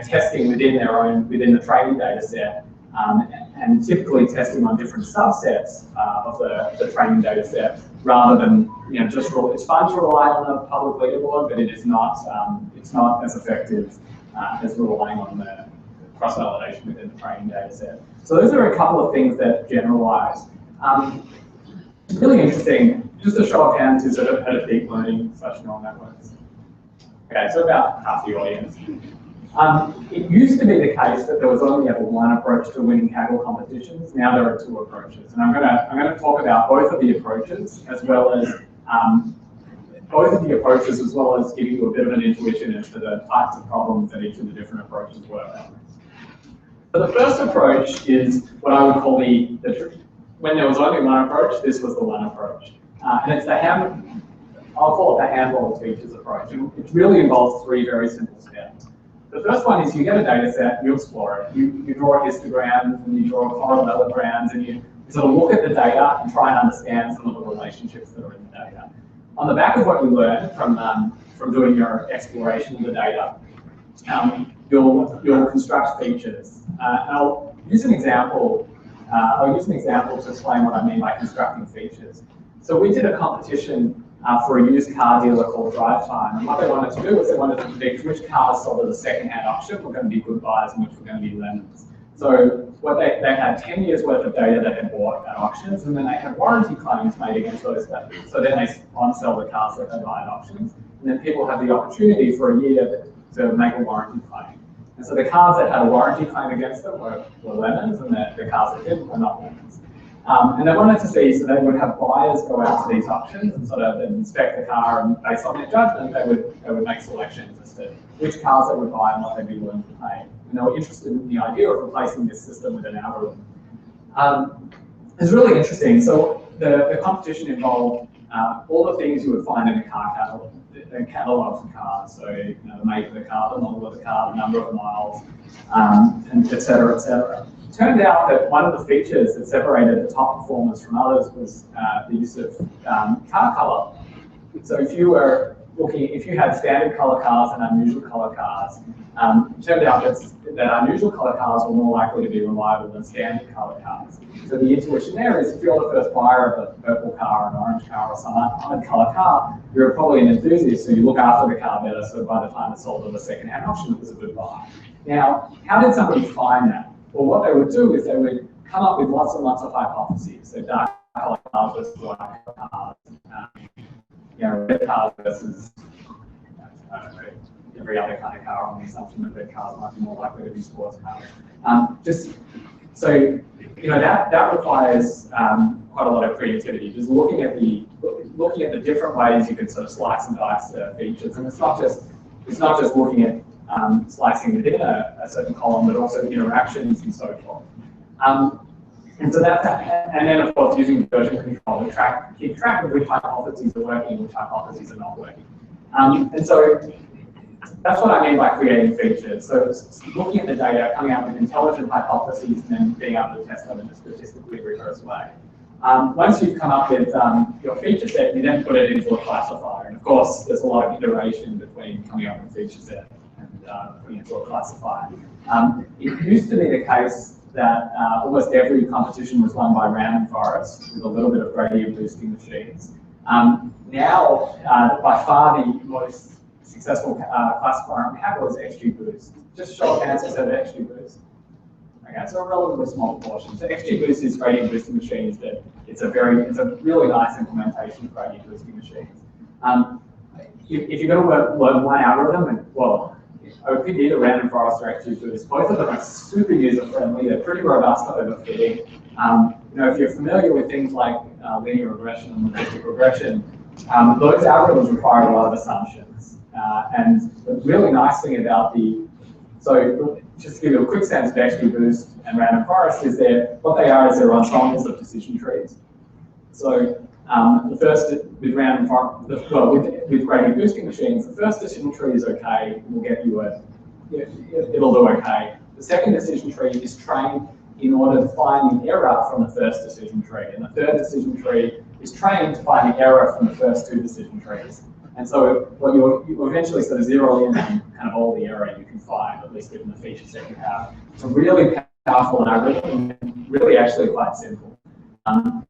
testing within the training data set, and typically testing on different subsets of the training data set, rather than it's fun to rely on a public leaderboard, but it's not as effective as relying on the cross-validation within the training data set. So those are a couple of things that generalize. Really interesting, just a show of hands who's had a deep learning such neural networks. Okay, so about half the audience. It used to be the case that there was only ever one approach to winning Kaggle competitions. Now there are two approaches, and I'm going to talk about both of the approaches as well as giving you a bit of an intuition into the types of problems that each of the different approaches work on. So the first approach is what I would call when there was only one approach, this was the one approach. And it's I'll call it the handful of features approach. And it really involves three very simple steps. The first one is you get a data set, you explore it. You draw histograms and you draw parallelograms and you sort of look at the data and try and understand some of the relationships that are in the data. On the back of what you learn from doing your exploration of the data, you'll construct features. I'll use an example to explain what I mean by constructing features. So we did a competition for a used car dealer called Drive Time, and what they wanted to do is they wanted to predict which cars sold at a second-hand auction were going to be good buys and which were going to be lemons. So what they had 10 years worth of data they had bought at auctions, and then they had warranty claims made against those data. So then they on-sell the cars that they buy at auctions, and then people have the opportunity for a year to make a warranty claim. And so the cars that had a warranty claim against them were lemons, and the cars that didn't were not lemons. And they wanted to see, so they would have buyers go out to these auctions and sort of inspect the car, and based on their judgment, they would make selections as to which cars they would buy and what they'd be willing to pay. And they were interested in the idea of replacing this system with an algorithm. It's really interesting. So the competition involved all the things you would find in a car catalog, the catalogs of cars. So the make of the car, the model of the car, the number of miles, and et cetera, et cetera. It turned out that one of the features that separated the top performers from others was the use of car color. So if you had standard color cars and unusual color cars, it turned out that unusual color cars were more likely to be reliable than standard color cars. So the intuition there is if you're the first buyer of a purple car, an orange car, or some other color car, you're probably an enthusiast, so you look after the car better, so by the time it's sold at a second-hand auction, it was a good buy. Now, how did somebody find that? Well, what they would do is they would come up with lots and lots of hypotheses. So dark color cars versus light color cars, red cars versus every other kind of car, on the assumption that red cars might be more likely to be sports cars. That requires quite a lot of creativity. Just looking at the different ways you can sort of slice and dice features, and it's not just looking at slicing within a certain column, but also interactions and so forth. And so and then of course using version control to keep track of which hypotheses are working and which hypotheses are not working. And so that's what I mean by creating features. So it's looking at the data, coming out with intelligent hypotheses, and then being able to test them in a statistically rigorous way. Once you've come up with your feature set, you then put it into a classifier. And of course, there's a lot of iteration between coming up with a feature set and putting it into a classifier. It used to be the case that almost every competition was run by random forests with a little bit of gradient boosting machines. Now, by far the most successful classifier on Kaggle is XGBoost. Just show of hands, who's heard of XGBoost? Okay, so a relatively small portion. So XGBoost is gradient boosting machines that it's a really nice implementation of gradient boosting machines. If you're going to learn one algorithm, and well, OPD, the random forest, or XGBoost, both of them are super user friendly. They're pretty robust for overfitting. If you're familiar with things like linear regression and logistic regression, those algorithms require a lot of assumptions. And the really nice thing about so just to give you a quick sense of XGBoost and random forest is what they are is they're ensembles of decision trees. So the first with random forest, with gradient boosting machines, the first decision tree is okay. It will get you it'll do okay. The second decision tree is trained in order to find the error from the first decision tree, and the third decision tree is trained to find the error from the first two decision trees. And so what you eventually sort of zero in on kind of all the error you can find, at least within the feature set you have. It's a really powerful algorithm, and really actually quite simple.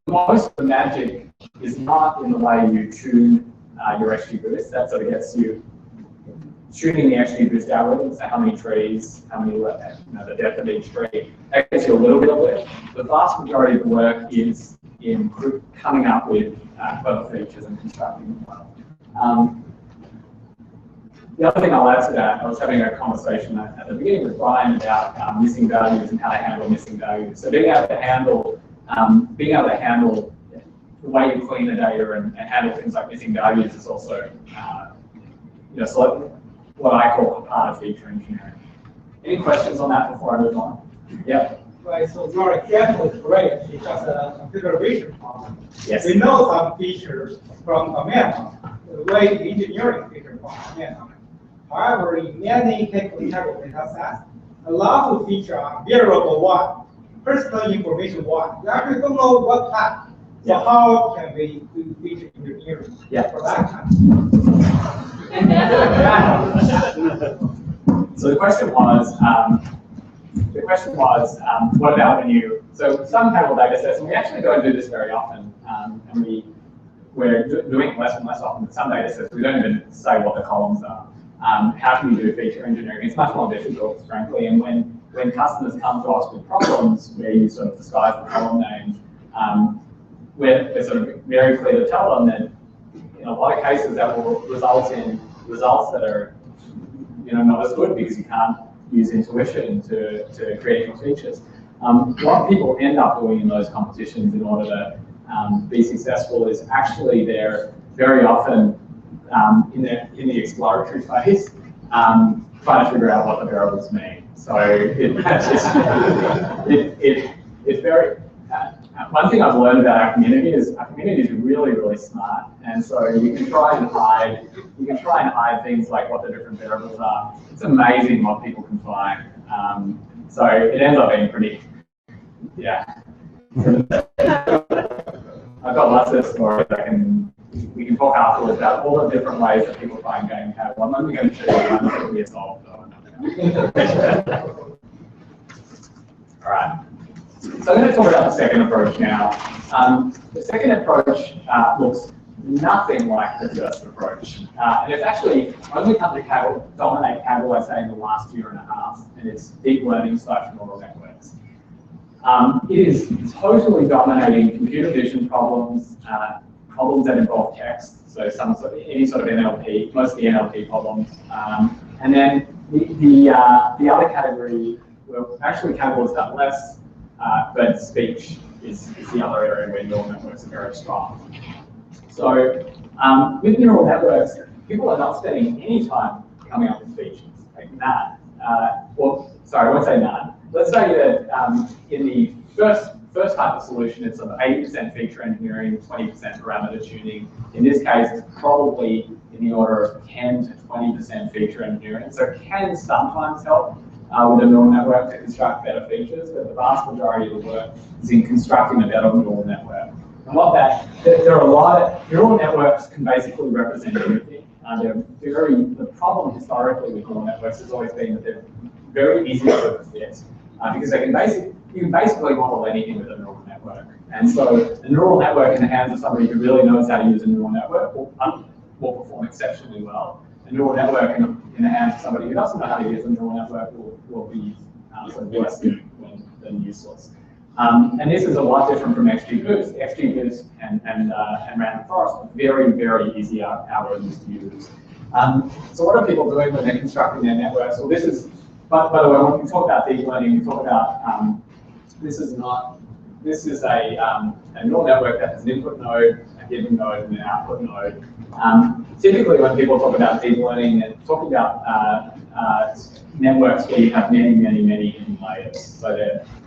Most of the magic is not in the way you tune your XGBoost. That sort of gets you tuning the XGBoost algorithm, so how many trees, the depth of each tree. That gets you a little bit of lift. The vast majority of the work is in coming up with clever features and constructing them well. The other thing I'll add to that, I was having a conversation at the beginning with Brian about missing values and how to handle missing values. So being able to handle the way you clean the data and handle things like missing values is also, so what I call part of feature engineering. Any questions on that before I move on? Yeah. Right, so your example is great. It's just a configuration problem. Yes. We know some features from a method, the way engineering feature from a method. However, in many technical data sets, a lot of features are variable one, personal information one. We actually don't know what type. So how can we do feature engineering for that kind? So the question was, what about when you, so some Kaggle data sets, and we actually don't do this very often, and we're doing it less and less often, but some data sets, we don't even say what the columns are. How can you do feature engineering? It's much more difficult, frankly, and when customers come to us with problems where you sort of disguise the column names, we're sort of very clear to tell them that in a lot of cases that will result in results that are not as good because you can't use intuition to create your features. What people end up doing in those competitions in order to be successful is actually they're very often in the exploratory phase trying to figure out what the variables mean. So it's very, one thing I've learned about our community is really, really smart, and so you can try and hide things like what the different variables are. It's amazing what people can find. So it ends up being pretty, yeah. I've got lots of stories we can talk afterwards about all the different ways that people find game Kaggle. I'm only going to show you one that we solved though. All right. So I'm going to talk about the second approach now. The second approach looks nothing like the first approach. And it's actually only come to dominate Kaggle, I say, in the last year and a half, and it's deep learning / neural networks. It is totally dominating computer vision problems, problems that involve text, so any sort of NLP, mostly NLP problems. And then the other category, well, actually Kaggle has done less, but speech is the other area where neural networks are very strong. So with neural networks, people are not spending any time coming up with features, like none. Well, sorry, I won't say none. Let's say that in the first type of solution, it's sort of 80% feature engineering, 20% parameter tuning. In this case, it's probably in the order of 10 to 20% feature engineering. So it can sometimes help with a neural network to construct better features, but the vast majority of the work is in constructing a better neural network. And there are a lot of neural networks can basically represent everything. The problem historically with neural networks has always been that they're very easy to fit because you can basically model anything with a neural network. And so a neural network in the hands of somebody who really knows how to use a neural network will perform exceptionally well. A neural network in the hands of somebody who doesn't know how to use a neural network will be sort of worse than useless. And this is a lot different from XGBoost. XGBoost and Random Forest are very, very easy algorithms to use. So what are people doing when they're constructing their networks? Well, this is, by the way, when we talk about deep learning, we talk about, this is a neural network that has an input node, a hidden node, and an output node. Typically, when people talk about deep learning, they're talking about networks where you have many, many, many hidden layers.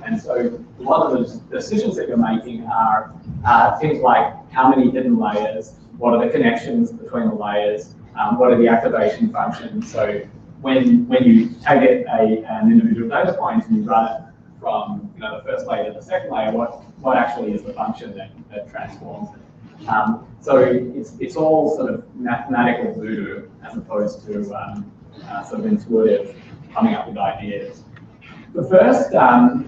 And so a lot of the decisions that you're making are things like how many hidden layers, what are the connections between the layers, what are the activation functions. So when you take an individual data point and you run it from the first layer to the second layer, what actually is the function that transforms it. So it's all sort of mathematical voodoo as opposed to sort of intuitive coming up with ideas. The first,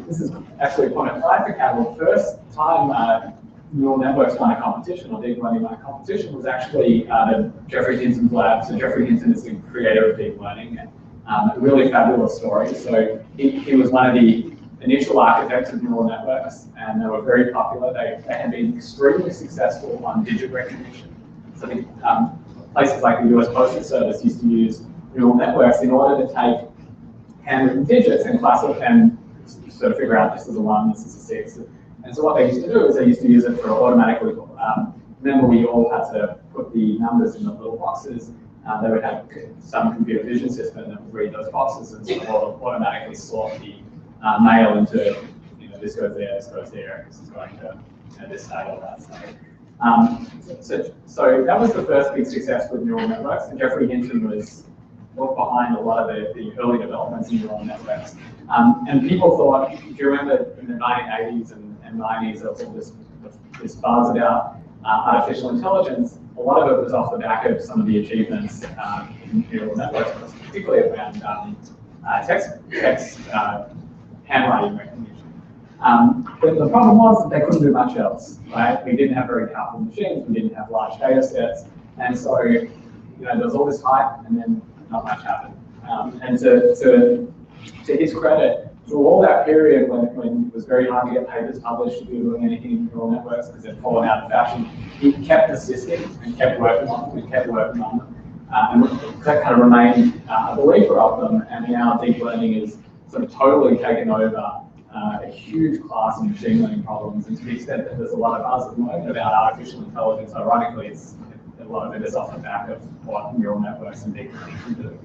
this is actually a point of pride for Kaggle, the first time neural networks won a competition, or deep learning won a competition, was actually the Geoffrey Hinton's lab. So Geoffrey Hinton is the creator of deep learning, and a really fabulous story. So he was one of the initial architects of neural networks, and they were very popular. They had been extremely successful on digit recognition. So I think places like the US Postal Service used to use neural networks in order to take handwritten digits and classify and sort of figure out this is a 1, this is a 6. And so what they used to do is they used to use it for automatically, remember we all had to put the numbers in the little boxes. They would have some computer vision system that would read those boxes and sort of automatically sort the mail into, this goes there, this is going to this side or that side. So that was the first big success with neural networks, and Geoffrey Hinton was behind a lot of the early developments in neural networks. And people thought, if you remember in the 1980s and 90s, there was all this buzz about artificial intelligence. A lot of it was off the back of some of the achievements in neural networks, particularly around text handwriting recognition. But the problem was that they couldn't do much else, right? We didn't have very powerful machines, we didn't have large data sets, and so there was all this hype, and then not much happened. And to his credit, through all that period when it was very hard to get papers published to be doing anything in neural networks because they'd fallen out of fashion, he kept persisting and kept working on them and kept working on them. And that kind of remained a believer of them, and now deep learning is sort of totally taken over a huge class of machine learning problems, and to the extent that there's a lot of buzz at the moment about artificial intelligence, ironically, a lot of it is off the back of what neural networks and deep learning can do.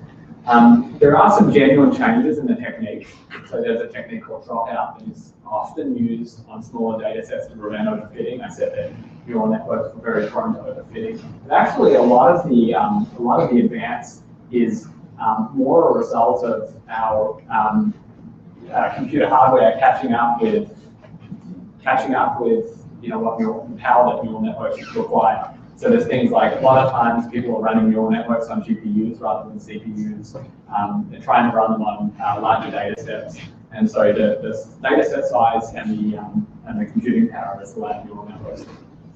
There are some genuine changes in the techniques. So there's a technique called dropout that is often used on smaller data sets to prevent overfitting. I said that neural networks are very prone to overfitting. But actually, a lot of the advance is more a result of our computer hardware catching up with what the power that neural networks require. So there's things like a lot of times people are running neural networks on GPUs rather than CPUs. They're trying to run them on larger data sets. And so the data set size and the computing power has allowed neural networks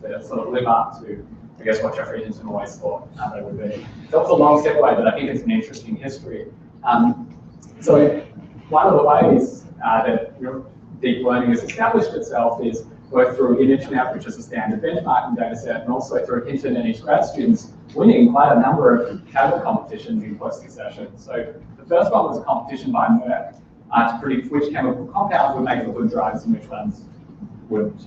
to sort of live up to, I guess, what Geoffrey Hinton always thought they would be. That was a long segue, but I think it's an interesting history. So one of the ways that deep learning has established itself is both through ImageNet, which is a standard benchmarking data set, and also through Hinton and his grad students winning quite a number of Kaggle competitions in close succession. So the first one was a competition by Merck to predict which chemical compounds would make for good drugs and which ones wouldn't.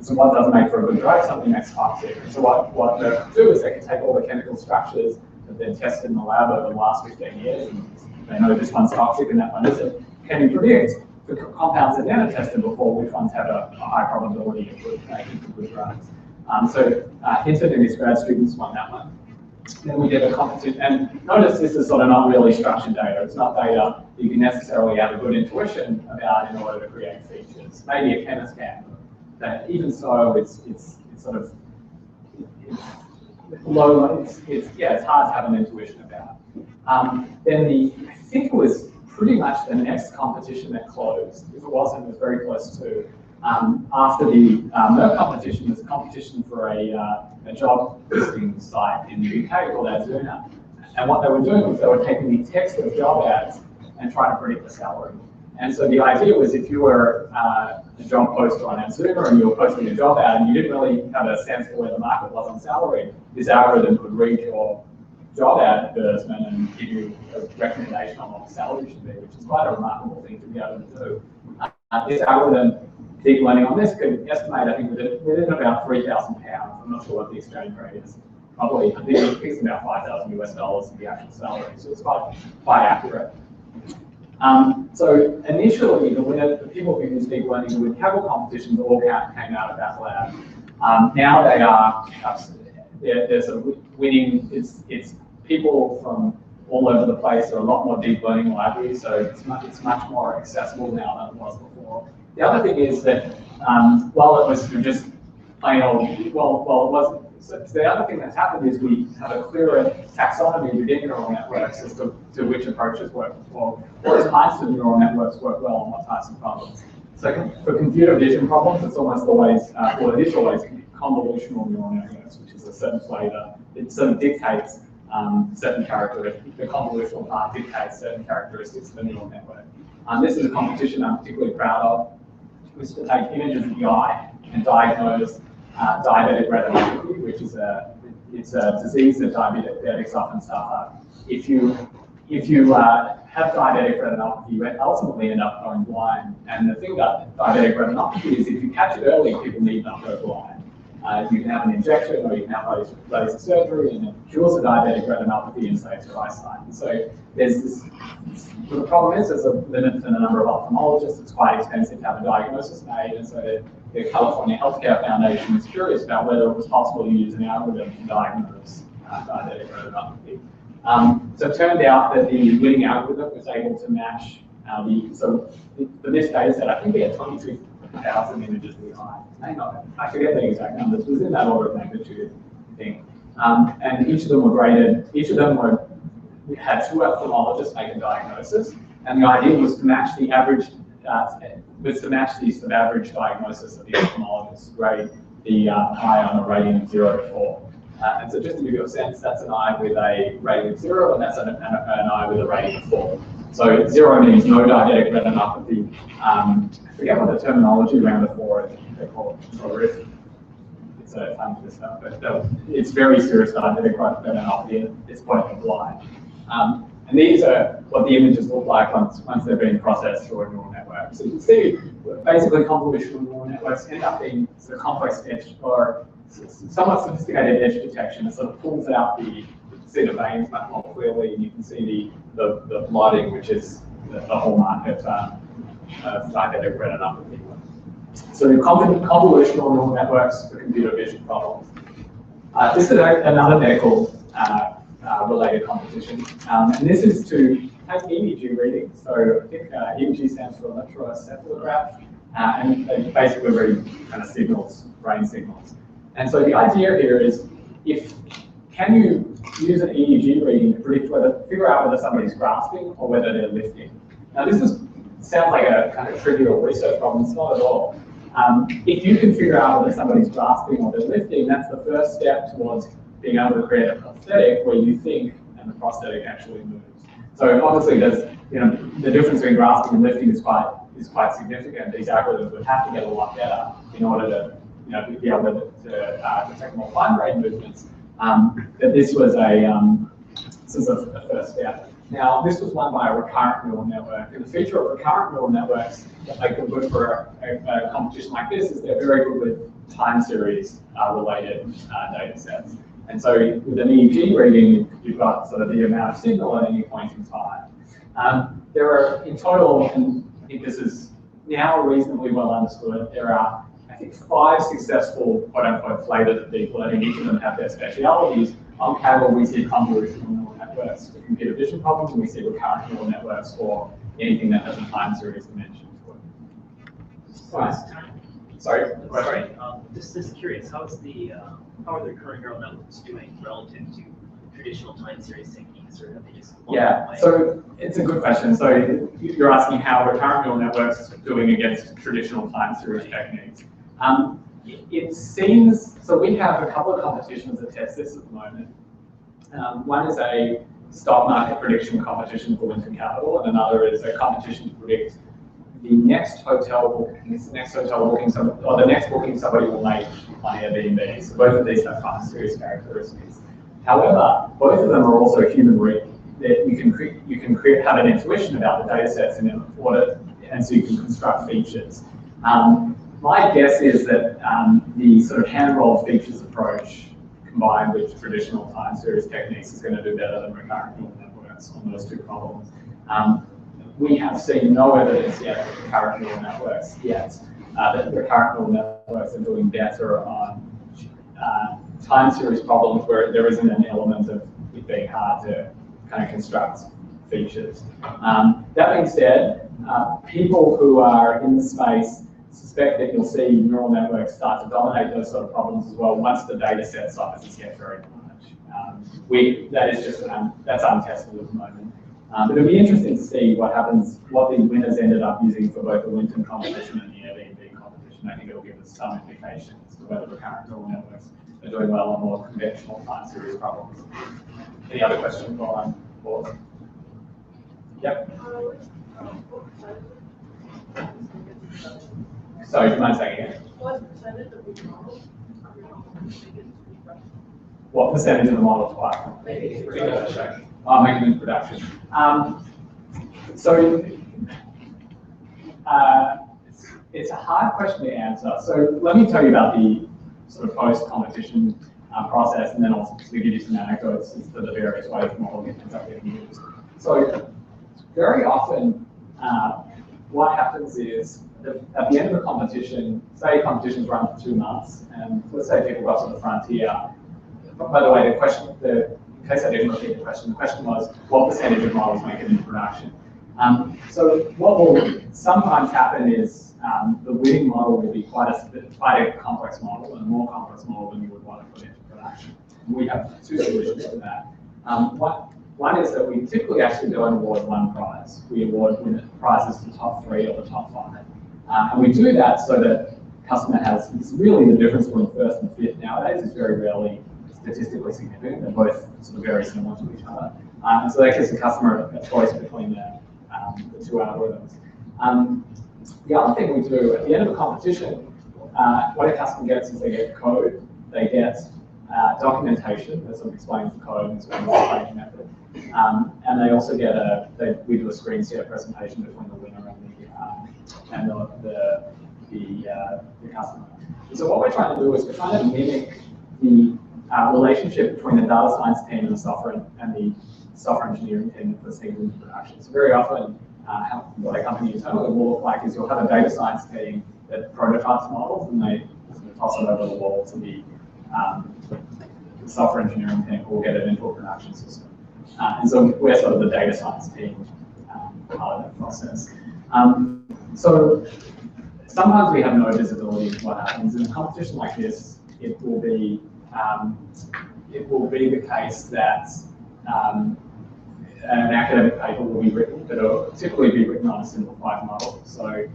So what doesn't make for a good drug? Something that's toxic. So what Merck do is they can take all the chemical structures that they've tested in the lab over the last 15 years, and they know this one's toxic and that one isn't. Can you predict the compounds that never tested before which ones have a high probability of making for good drugs? So Hinton and his grad students won that one. Then we did a competition, and notice this is sort of not really structured data. It's not data you can necessarily have a good intuition about in order to create features. Maybe a chemist can, but even so, it's sort of low. It's hard to have an intuition about. Then I think it was pretty much the next competition that closed. If it wasn't, it was very close to. After the Merck competition, there's a competition for a job listing site in the UK called Adzuna. And what they were doing was they were taking the text of job ads and trying to predict the salary. And so the idea was if you were a job poster on Adzuna and you were posting a job ad and you didn't really have a sense for where the market was on salary, this algorithm could read your job advertisement and give you a recommendation on what the salary should be, which is quite a remarkable thing to be able to do. This algorithm, deep learning on this, could estimate, I think, within about £3,000. I'm not sure what the exchange rate is. Probably, I think it's about $5,000 US to the actual salary, so it's quite accurate. So initially, the people who use deep learning with Kaggle competitions all came out of that lab. Now they're sort of winning. It's people from all over the place. There are a lot more deep learning libraries, so it's much more accessible now than it was before. The other thing is that while it was just plain old, it wasn't. So the other thing that's happened is we have a clearer taxonomy within neural networks as to which approaches work well, what types of neural networks work well, and what types of problems. So for computer vision problems, it's almost always, it is always convolutional neural networks, which is a certain flavor. It sort of dictates certain characteristics. The convolutional part dictates certain characteristics of the neural network. This is a competition I'm particularly proud of, which is to take images of the eye and diagnose diabetic retinopathy, which is a disease that diabetics often suffer. If you have diabetic retinopathy, you ultimately end up going blind. And the thing about diabetic retinopathy is if you catch it early, people need not go blind. You can have an injection or you can have laser surgery and it cures the diabetic retinopathy and saves your eyesight. And so there's this, the problem is there's a limit to the number of ophthalmologists. It's quite expensive to have a diagnosis made, and so the California Healthcare Foundation is curious about whether it was possible to use an algorithm to diagnose diabetic retinopathy. So it turned out that the winning algorithm was able to match for this data set, I think we had 22,000 images behind. I forget the exact numbers, it was in that order of magnitude thing. And each of them were graded, we had 2 ophthalmologists make a diagnosis, and the idea was to match the average, the average diagnosis of the ophthalmologist grade the eye on a rating of 0 to 4. And so just to give you a sense, that's an eye with a rating of 0, and that's an eye with a rating of 4. So 0 means no diabetic retinopathy. I forget what the terminology around the 4 is. They call it horrific. It's a tongue twister, but it's very serious diabetic retinopathy at this point of life. And these are what the images look like once they've been processed through a neural network. So you can see, basically convolutional neural networks end up being sort of complex edge or somewhat sophisticated edge detection. It sort of pulls out the veins much more clearly, and you can see the blotting, which is the hallmark of diabetic retinopathy. So convolutional neural networks for computer vision problems. This is another medical related competition, and this is to take EEG readings. So I think EEG stands for electroencephalograph, and they basically read kind of signals, brain signals. And so the idea here is, can you use an EEG reading to figure out whether somebody's grasping or whether they're lifting? Now sounds like a kind of trivial research problem. It's not at all. If you can figure out whether somebody's grasping or they're lifting, that's the first step towards being able to create a prosthetic where you think and the prosthetic actually moves. So obviously there's, the difference between grasping and lifting is quite significant. These algorithms would have to get a lot better in order to be able to detect more fine-grained movements. But this was a first step. Now, this was won by a recurrent neural network, and the feature of recurrent neural networks that make them good for a competition like this is they're very good with time series related data sets. And so with an EEG reading, you've got sort of the amount of signal at any point in time. There are in total, and I think this is now reasonably well understood, there are, I think, 5 successful quote-unquote flavors of deep learning. Each of them have their specialities. On Kaggle, we see convolutional neural networks for computer vision problems, and we see recurrent neural networks for anything that has a time series dimension to it. Sorry? Just curious, how are the current neural networks doing relative to traditional time series techniques, or have they just? Yeah, so it's a good question. So you're asking how recurrent neural networks are doing against traditional time series techniques. It seems, so we have a couple of competitions that test this at the moment. One is a stock market prediction competition for Winton Capital, and another is a competition to predict the next hotel booking somebody will make on Airbnb. So both of these have time series characteristics. However, both of them are also human reading. That you can have an intuition about the data sets and so you can construct features. My guess is that the sort of hand-rolled features approach combined with traditional time series techniques is going to do better than recurrent neural networks on those 2 problems. We have seen no evidence yet of recurrent neural networks yet that recurrent neural networks are doing better on time series problems where there isn't an element of it being hard to kind of construct features. That being said, people who are in the space suspect that you'll see neural networks start to dominate those sort of problems as well once the data set sizes get very large. That's untested at the moment. But it'll be interesting to see what happens, what the winners ended up using for both the Winton competition and the Airbnb competition. I think it'll give us some indication as to whether recurrent neural networks are doing well on more conventional time series problems. Any other questions while I'm pausing? Yep. Sorry, do you mind saying again? What percentage of the models are making in production? It's a hard question to answer. So let me tell you about the sort of post-competition process, and then I'll give you some anecdotes as to the various ways the model ends up getting used. So very often, what happens is that at the end of the competition, say competitions run for 2 months, and let's say people got to the frontier. By the way, the case I didn't repeat the question was, what percentage of models make it into production? So what will sometimes happen is the winning model will be quite a complex model, and a more complex model than you would want to put into production. And we have two solutions to that. One is that we typically actually don't award one prize. We award prizes to the top 3 or the top 5. And we do that so that customer has, it's really the difference between first and fifth nowadays is very rarely statistically significant. They're both sort of very similar to each other. And so that gives the customer a choice between the 2 algorithms. The other thing we do at the end of a competition, what a customer gets is they get code, they get documentation that sort of explains the code and explains the staging method. And they also get we do a screen share presentation between the winner and the customer. And so what we're trying to do is we're trying to mimic the relationship between the data science team and the software engineering team that's seeing into production. So very often, what a company internally will look like is you'll have a data science team that prototypes models and they sort of toss it over the wall to the software engineering team who will get it into a production system. And so we're sort of the data science team part of that process. So sometimes we have no visibility into what happens. In a competition like this, it will be the case that an academic paper will be written, but it'll typically be written on a simplified model. So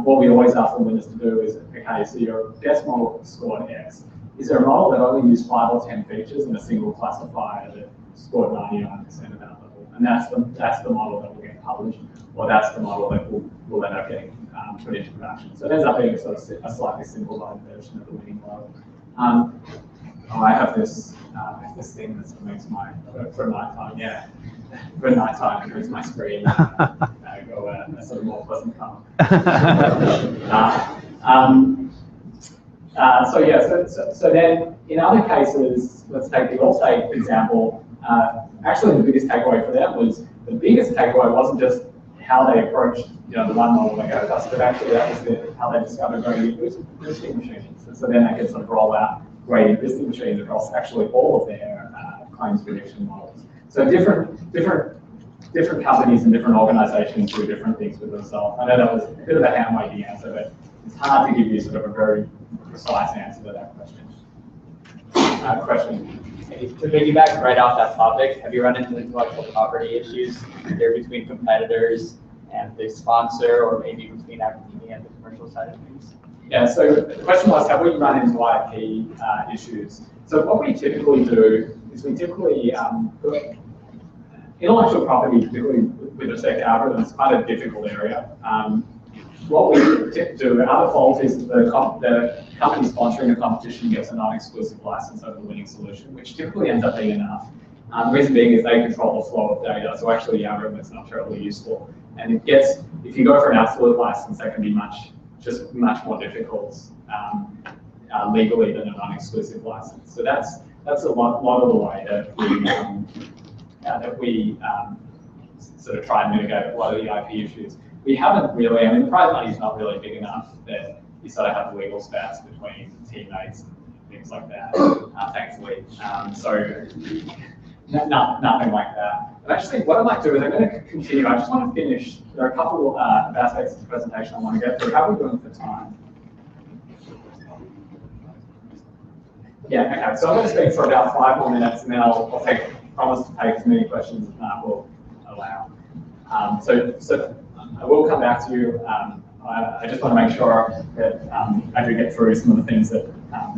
what we always ask the winners to do is, okay, so your best model scored X. Is there a model that only used 5 or 10 features in a single classifier that scored 99% of that level? And that's the model that will get published, or that's the model that will end up getting put into production. So it ends up being sort of a slightly simplified version of the winning model. I have this thing that makes my for nighttime, yeah. For nighttime, it makes my screen go a sort of more pleasant color. So then in other cases, let's take the Allstate example. Actually, the biggest takeaway for them was wasn't just how they approached the one model they go with, but actually that was how they discovered gradient boosting machines. So then they could sort of roll out gradient boosting machines across actually all of their claims prediction models. So different companies and different organizations do different things with themselves. I know that was a bit of a ham-wavy answer, but it's hard to give you sort of a very precise answer to that question. To piggyback right off that topic, have you run into intellectual property issues either between competitors and the sponsor, or maybe between academia and the commercial side of things? Yeah, so the question was, have we run into IP issues? So what we typically do is we typically, intellectual property, particularly with respect to algorithms, is quite a difficult area. What we tend to do, our default is the company sponsoring a competition gets a non-exclusive license over the winning solution, which typically ends up being enough. The reason being is they control the flow of data, so actually the algorithm is not terribly useful. And if you go for an absolute license, that can be much more difficult legally than a non-exclusive license. So that's a lot of the way that we sort of try and mitigate a lot of the IP issues. We haven't really, I mean, the prize money is not really big enough that you sort of have legal spats between teammates and things like that, thankfully. So nothing like that. But actually, what I might do is I'm going to continue. I just want to finish. There are a couple of aspects of the presentation I want to get through. How are we doing for time? Yeah, okay. So I'm going to speak for about 5 more minutes, and then I'll promise to take as many questions as Mark will allow. So I will come back to you. I just want to make sure that I do get through some of the things that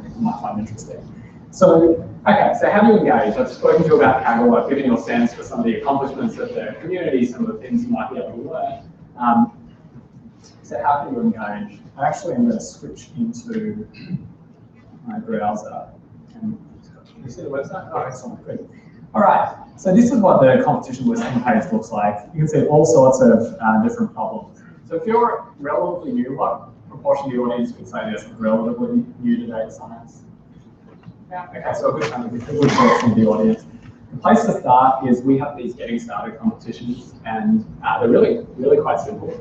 people might find interesting. So, okay, so how do you engage? I've spoken to you about Kaggle. I've given you a sense for some of the accomplishments of the community, some of the things you might be able to learn. So how can you engage? I actually am going to switch into my browser. And you see the website? Oh, excellent, great. All right, so this is what the competition listing page looks like. You can see all sorts of different problems. So if you're relatively new, what proportion of the audience would say this is relatively new to data science? Yeah, okay, so a good portion of the audience. The place to start is we have these getting started competitions, and they're really quite simple.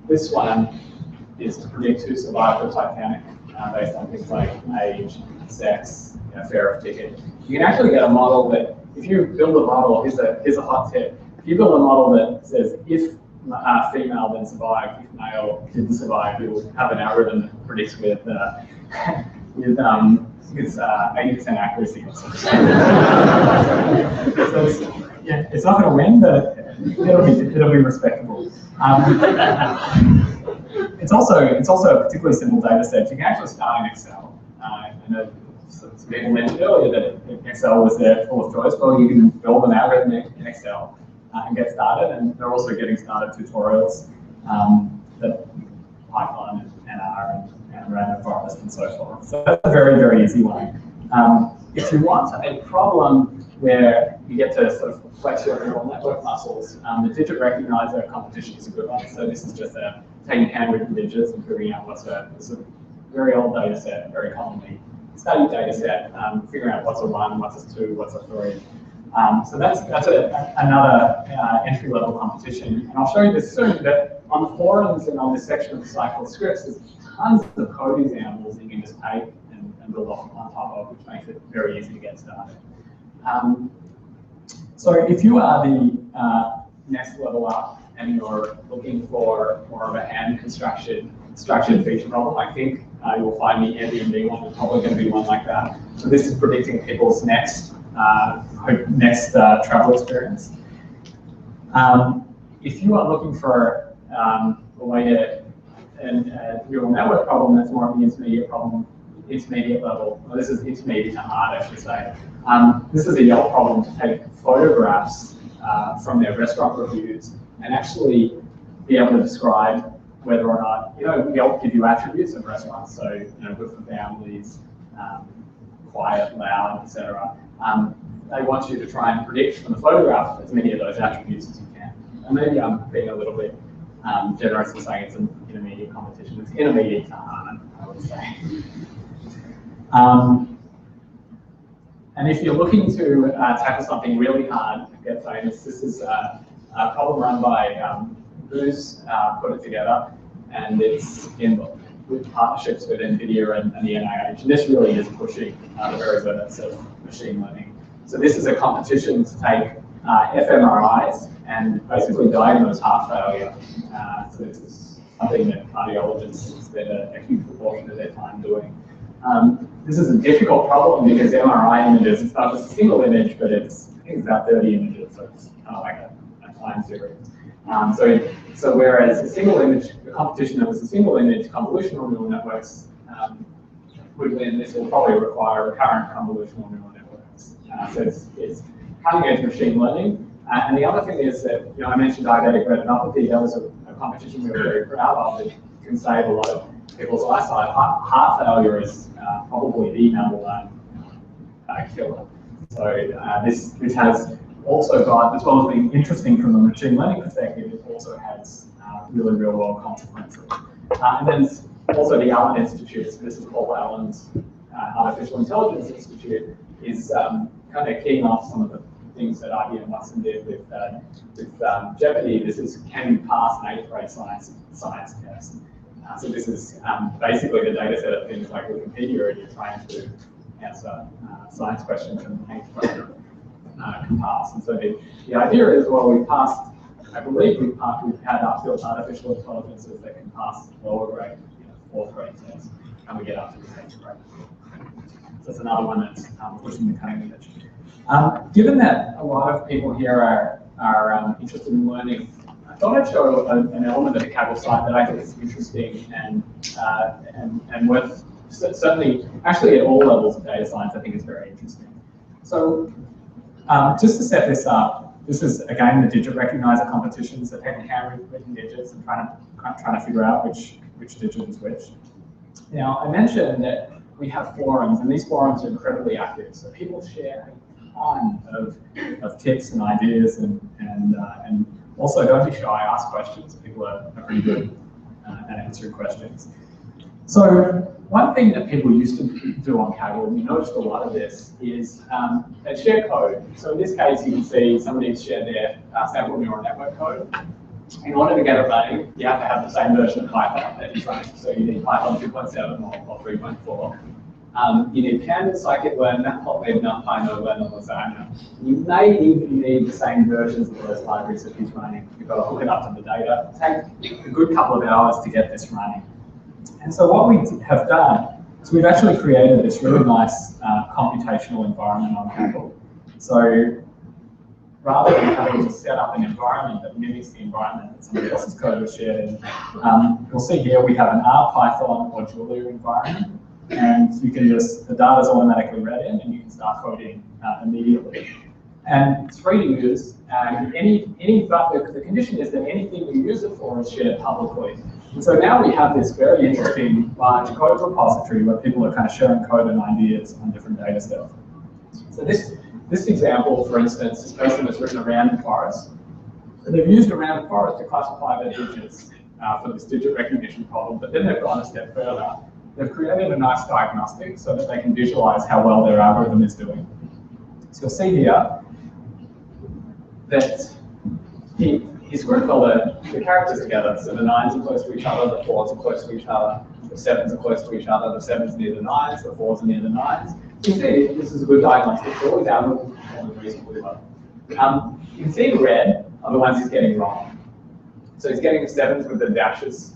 This one is to predict who survived the Titanic. based on things like age, sex, fare of ticket. You can actually get a model that, if you build a model, here's a hot tip. If you build a model that says if female then survived, if male didn't survive, you'll have an algorithm that predicts with 80% accuracy or something. So it's not going to win, but it'll be respectable. It's also a particularly simple data set. You can actually start in Excel. I know some people mentioned earlier that Excel was there full of choice. Well, you can build an algorithm in Excel and get started. And they're also getting started tutorials that Python and R and random forest and so forth. So that's a very, very easy one. If you want a problem where you get to sort of flex your neural network muscles, the digit recognizer competition is a good one. So this is just taking handwritten digits and figuring out what's a very old data set, very commonly studied data set, figuring out what's a 1, what's a 2, what's a 3. So that's another entry-level competition. And I'll show you this soon, but on the forums and on this section of the cycle of scripts, there's tons of code examples that you can just take and build on top of, which makes it very easy to get started. So if you are the next level up and you're looking for more of a hand structured feature problem, I think you'll find the Airbnb one is probably going to be one like that. So this is predicting people's next travel experience. If you are looking for a way to a neural network problem that's more of the intermediate level. Well, this is intermediate to hard, I should say. This is a Yelp problem to take photographs from their restaurant reviews and actually be able to describe whether or not, Yelp give you attributes of restaurants, so, good for families, quiet, loud, etc. They want you to try and predict from the photograph as many of those attributes as you can. And maybe I'm being a little bit generous in saying it's an intermediate competition. It's intermediate to hard, I would say. And if you're looking to tackle something really hard to get famous, this is a problem run by Bruce put it together, and it's with partnerships with NVIDIA and the NIH. And this really is pushing the very limits of machine learning. So this is a competition to take fMRIs and basically diagnose heart failure. So this is something that cardiologists spend a huge proportion of their time doing. This is a difficult problem because MRI images, it's not just a single image, but I think it's about 30 images, so it's kind of like a time series. So whereas a single image, the competition that was a single image, convolutional neural networks would win, this will probably require recurrent convolutional neural networks. So it's cutting-edge machine learning. And the other thing is that, I mentioned diabetic retinopathy. That was a competition we were very proud of. It can save a lot of people's eyesight. Heart failure is probably the number one killer. So this has also got, as well as being interesting from a machine learning perspective, it also has really real-world consequences. And then also the Allen Institute, so this is Paul Allen's Artificial Intelligence Institute, is kind of keying off some of the things that IBM Watson did with Jeopardy. This is, can you pass an 8th grade science test? So this is basically the data set of things like Wikipedia, and you're trying to answer science questions and 8th grade can pass. And so the idea is, well, we passed, I believe we've had built artificial intelligences that can pass lower grade, 4th grade tests, and we get up to the 8th grade. So that's another one that's pushing the cutting edge. Given that a lot of people here are interested in learning, I thought I'd show an element of the Kaggle site that I think is interesting and worth, certainly, actually at all levels of data science, I think is very interesting. So just to set this up, this is again the digit recognizer competitions that taking handwritten digits and trying to figure out which digit is which. Now I mentioned that we have forums, and these forums are incredibly active. So people share a ton of tips and ideas, and also don't be shy, ask questions. People are pretty good at answering questions. So one thing that people used to do on Kaggle, and we noticed a lot of this, is they share code. So in this case, you can see somebody's shared their sample neural network code. In order to get it running, you have to have the same version of Python that is running. So you need Python 2.7 or 3.4. You need pandas, scikit-learn, matplotlib, numpy, nodelearn, and lasagna. You may even need the same versions of those libraries that he's running. You've got to hook it up to the data. Take a good couple of hours to get this running. And so what we have done is we've actually created this really nice computational environment on Kaggle. So rather than having to set up an environment that mimics the environment that somebody else's code was shared in, you'll see here we have an R, Python, or Julia environment. And you can just, the data is automatically read in and you can start coding immediately. And it's free to use, and the condition is that anything you use it for is shared publicly. And so now we have this very interesting large code repository where people are kind of sharing code and ideas on different data sets. So this example, for instance, this person has written a random forest. And they've used a random forest to classify their digits for this digit recognition problem, but then they've gone a step further. They've created a nice diagnostic so that they can visualize how well their algorithm is doing. So you'll see here that he's grouped all the characters together. So the 9s are close to each other, the 4s are close to each other, the 7s are close to each other, the 7s near the 9s, the 4s are near the 9s. You can see this is a good diagnostic tool. His algorithm is performing reasonably well. You can see in red are the ones he's getting wrong. So he's getting the 7s with the dashes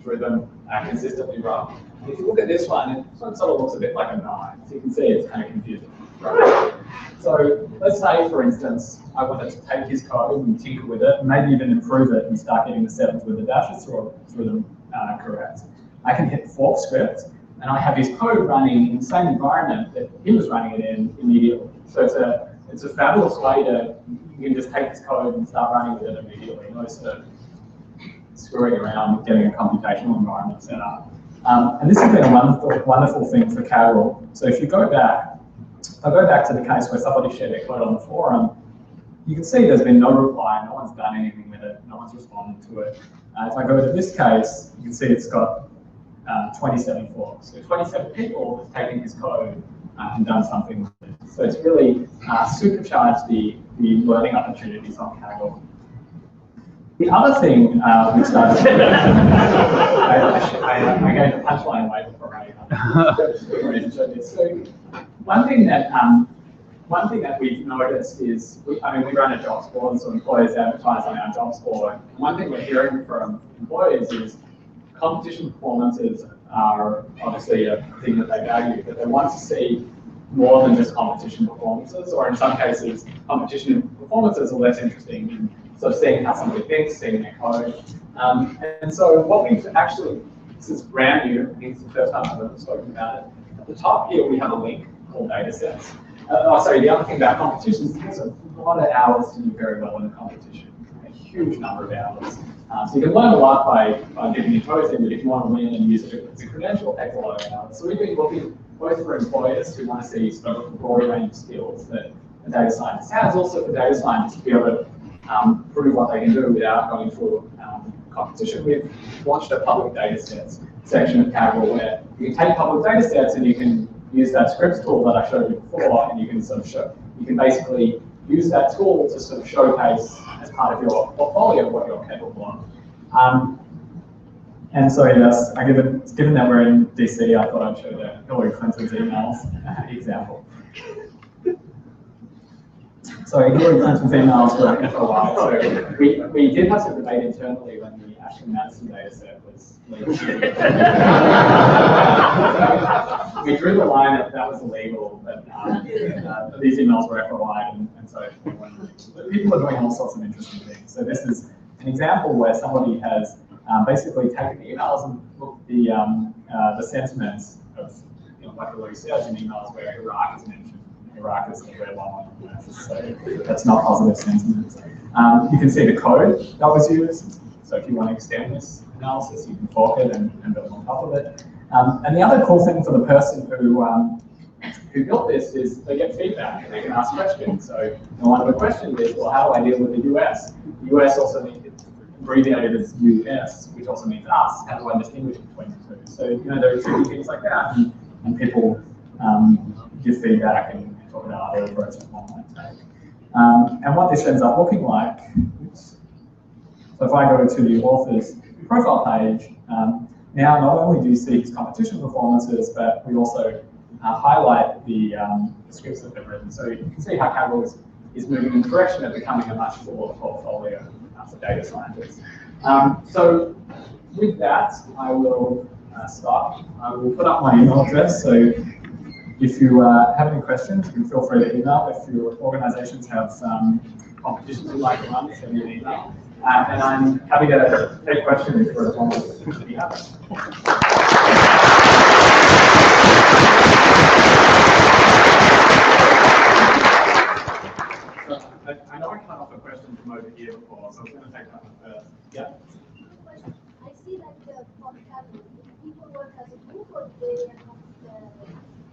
through them consistently wrong. If you look at this one sort of looks a bit like a 9. So you can see it's kind of confusing. Right? So let's say, for instance, I wanted to take his code and tinker with it, and maybe even improve it and start getting the 7s with the dashes through them correct. I can hit fork script, and I have his code running in the same environment that he was running it in immediately. So it's a fabulous way to, you can just take this code and start running with it immediately. No sort of screwing around with getting a computational environment set up. And this has been a wonderful thing for Kaggle. So if you go back, I'll go back to the case where somebody shared their code on the forum. You can see there's been no reply, no one's done anything with it, no one's responded to it. If I go to this case, you can see it's got 27 forks. So 27 people have taken his code and done something with it. So it's really supercharged the learning opportunities on Kaggle. The other thing we started I gave the punchline away before I introduced this. So one thing that we've noticed is, we run a jobs board, so employers advertise on our jobs board. One thing we're hearing from employers is competition performances are obviously a thing that they value, but they want to see more than just competition performances, or in some cases, competition performances are less interesting. So seeing how somebody thinks, seeing their code. And so what we've actually, this is brand new, I think it's the first time I've ever spoken about it. At the top here, we have a link called datasets. The other thing about competitions is there's a lot of hours to do very well in a competition, a huge number of hours. So you can learn a lot by getting your toes in, but if you want to win and use it as a credential, it takes a lot of hours. So we've been looking both for employers who want to see sort of a broad range of skills that a data scientist has, also for data scientists to be able to prove what they can do without going through competition. We've launched a public data sets section of Kaggle where you can take public data sets and you can use that scripts tool that I showed you before, and you can basically use that tool to sort of showcase as part of your portfolio what you're capable of. And so yes, given that we're in DC, I thought I'd show the Hillary Clinton's emails example. So Hillary Clinton's emails were FOI. So we did have some debate internally when the Ashton Madison data set was leaked. We drew the line that was illegal, but these emails were FOI, and so people are doing all sorts of interesting things. So this is an example where somebody has basically taken the emails and looked at the sentiments of, like Hillary says in emails where Iraq is mentioned. Iraq is the red one, so that's not positive sentiment. You can see the code that was used. So if you want to extend this analysis, you can fork it and build on top of it. And the other cool thing for the person who built this is they get feedback and they can ask questions. So one of the questions is, well, how do I deal with the US? The US also means abbreviated as US, which also means us. How do I distinguish between the two? So there are tricky things like that, and people give feedback and talk about other approaches one might take. And what this ends up looking like, So if I go to the author's profile page, now not only do you see his competition performances, but we also highlight the scripts that they've written. So you can see how Kaggle is moving in the direction of becoming a much fuller portfolio for data scientists. So with that, I will start. I will put up my email address. So if you have any questions, you can feel free to email. If your organizations have some competitions you'd like to run, send me an email. And I'm happy to take questions for as long as you have. I know I cut off a question from over here before, so I was going to take that one first. Yeah. I see that for Kaggle, people work as a group or they have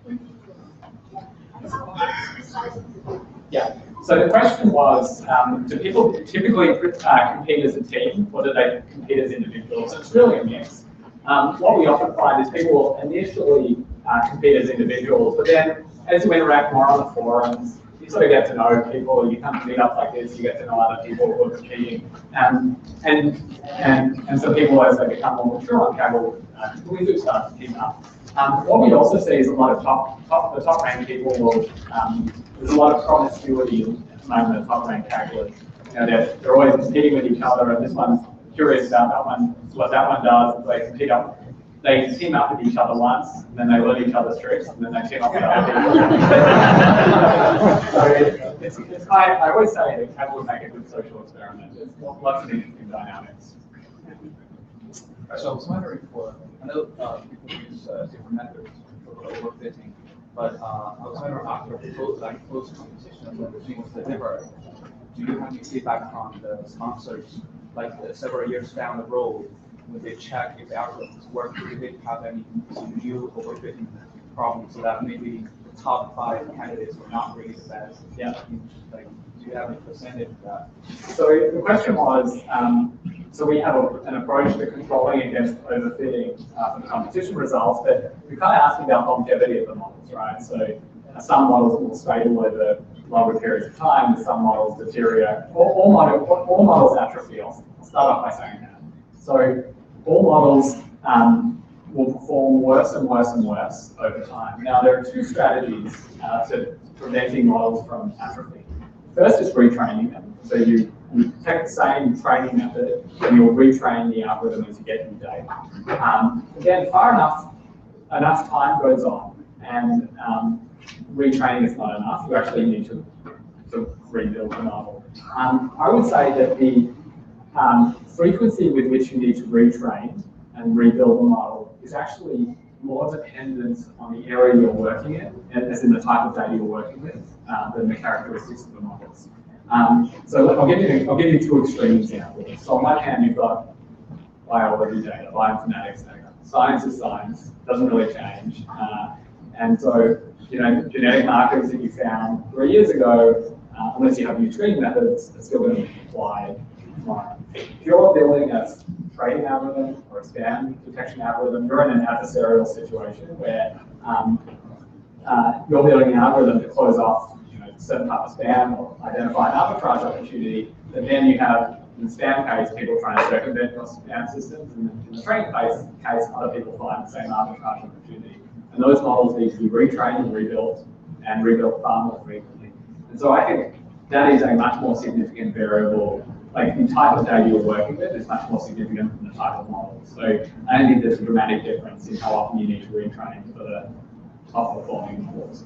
individuals. And how is the size of the group? Yeah. So the question was, do people typically compete as a team, or do they compete as individuals? It's really a mix. What we often find is people will initially compete as individuals, but then as you interact more on the forums, you sort of get to know people. You come to meet up like this, you get to know other people who are competing, and so people, as they become more mature on Kaggle, we do start to team up. What we also see is a lot of the top ranked people will. There's a lot of promiscuity among the top ranked Kagglers. You know, they're always competing with each other, and this one's curious about that one. What that one does is they team up with each other once, and then they learn each other's tricks, and then they team up with other people. So I always say that Kaggle would make a good social experiment. There's lots of interesting dynamics. So I was wondering I know people use different methods for overfitting, but I was wondering after close competition, when the things deliver, do you have any feedback from the sponsors, like several years down the road, when they check if the algorithms work, do they have any new overfitting problems so that maybe the top 5 candidates were not really the best? Yeah. Like, do you have any percentage of that? So the question was, so we have an approach to controlling against overfitting for the competition results, but we're kind of asking about longevity of the models, right? So some models will stable over longer periods of time, some models deteriorate. All models atrophy. I'll start off by saying that. So all models will perform worse and worse and worse over time. Now, there are 2 strategies to preventing models from atrophy. First is retraining them. So you take the same training method and you'll retrain the algorithm as you get new data. Again, far enough time goes on, and retraining is not enough. You actually need to rebuild the model. I would say that the frequency with which you need to retrain and rebuild the model is actually more dependent on the area you're working in, as in the type of data you're working with, than the characteristics of the models. So I'll give you 2 extreme examples. So on one hand, you've got biology data, bioinformatics data. Science is science, doesn't really change. And so, you know, genetic markers that you found 3 years ago, unless you have new screening methods, are still going to be applied tomorrow. If you're building a trading algorithm or a spam detection algorithm, you're in an adversarial situation where you're building an algorithm to close off certain type of spam or identify an arbitrage opportunity, but then you have, in the spam case, people trying to circumvent your spam systems, and in the trading case, other people find the same arbitrage opportunity. And those models need to be retrained and rebuilt far more frequently. And so I think that is a much more significant variable. Like the type of data you're working with is much more significant than the type of model. So I don't think there's a dramatic difference in how often you need to retrain for the top performing models.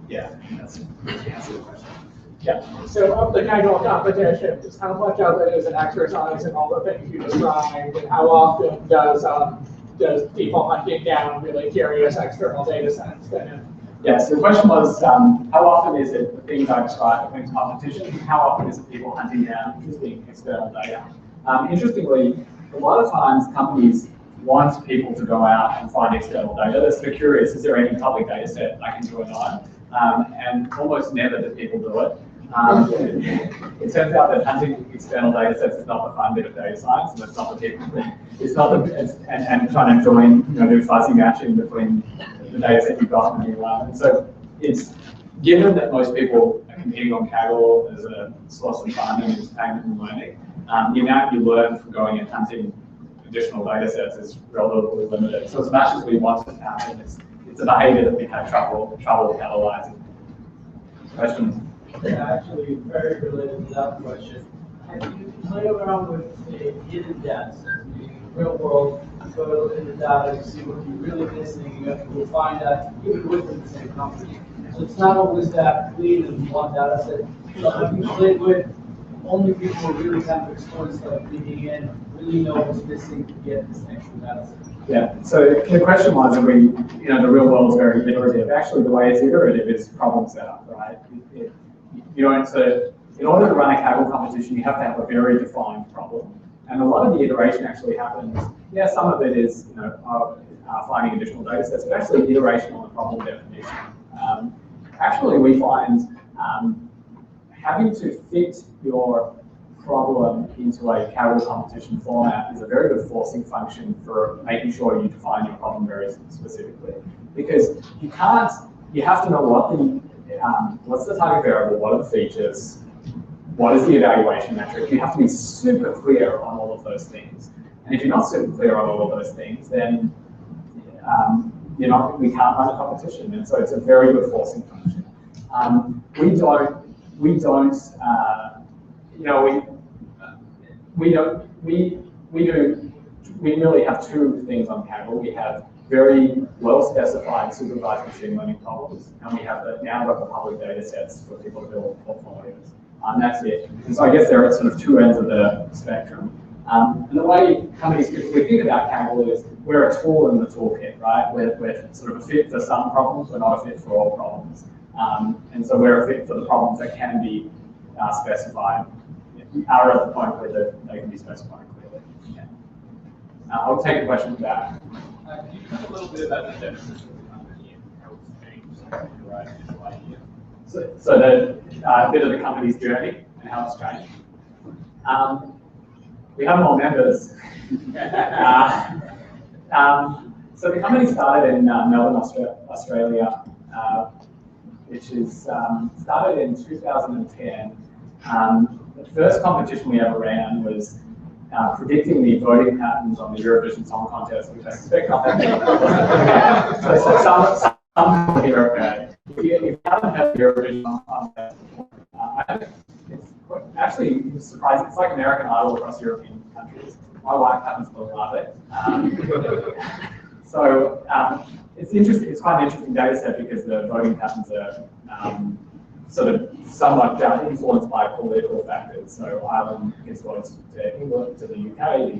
Yeah, that's the answer to the question. Yeah. So of the Kaggle competition, just how much of it is an exercise in all the things you described, and how often does people hunting down really curious external data sets fit in? Yeah, so the question was, how often is it the things I described in competition? How often is it people hunting down interesting external data? Interestingly, a lot of times companies want people to go out and find external data. They're sort of curious, is there any public data set I can join on? And almost never do people do it. It turns out that hunting external data sets is not the fun bit of data science, and it's not the people. It's not the and trying to join, do fuzzy matching between the data set you've got and the new one. And so it's given that most people are competing on Kaggle as a source of fun and entertainment and learning. the amount you learn from going and hunting additional data sets is relatively limited. So as much as we want it to happen, it's a behavior that we've had trouble catalyzing. Questions? Yeah, actually, very related to that question. Have you played around with a hidden data set? In the real world, go to look at the data and see what you're really missing, and you'll find that even within the same company. So it's not always that clean in one data set. So have you played with only people who really have experience like digging in, really know what's missing to get this extra data set? Yeah, so the question was, are we, the real world is very iterative. Actually, the way it's iterative is problem setup, right? In order to run a Kaggle competition, you have to have a very defined problem. And a lot of the iteration actually happens, some of it is, finding additional data sets, but actually iteration on the problem definition. Actually, we find having to fit your problem into a Kaggle competition format is a very good forcing function for making sure you define your problem very specifically. Because you have to know what's the target variable, what are the features, what is the evaluation metric. You have to be super clear on all of those things. And if you're not super clear on all of those things, then we can't run a competition. And so it's a very good forcing function. We really have two things on Kaggle. We have very well-specified supervised machine learning problems, and we have now got the public data sets for people to build portfolios. That's it. And so I guess there are sort of two ends of the spectrum. And the way companies typically think about Kaggle is we're a tool in the toolkit, right? We're sort of a fit for some problems, we're not a fit for all problems. And so we're a fit for the problems that can be specified, are at the point where they can be specified clearly. Yeah. I'll take a question from that. Can you talk a little bit about the genesis of the company and how it's changed the right idea? So a bit of the company's journey and how it's changed. We have more members. So the company started in Melbourne, Australia, which is started in 2010. The first competition we ever ran was predicting the voting patterns on the Eurovision Song Contest, which I expect not that many. So some here, okay. If you haven't had the Eurovision Song Contest before, it's surprising. It's like American Idol across European countries. My wife happens to love it. It's interesting. It's quite an interesting data set because the voting patterns are sort of somewhat influenced by political factors. So Ireland gives votes to England, to the UK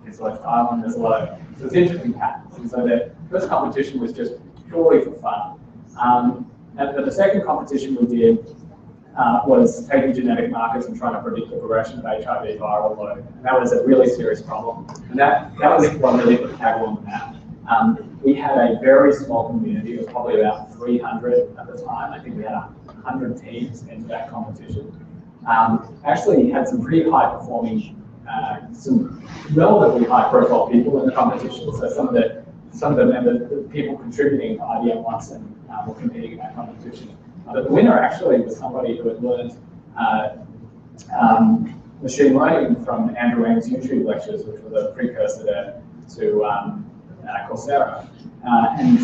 gives votes to Ireland. There's a lot of, so it's interesting patterns. And so the first competition was just purely for fun. And the second competition we did was taking genetic markers and trying to predict the progression of HIV viral load. And that was a really serious problem. And that was what really put Kaggle on the map. We had a very small community. It was probably about 300 at the time. I think we had 100 teams into that competition. Actually had some pretty high performing, some relatively high profile people in the competition. So some of the members, the people contributing to IBM Watson were competing in that competition. But the winner actually was somebody who had learned machine learning from Andrew Ng's YouTube lectures, which were the precursor to Coursera. And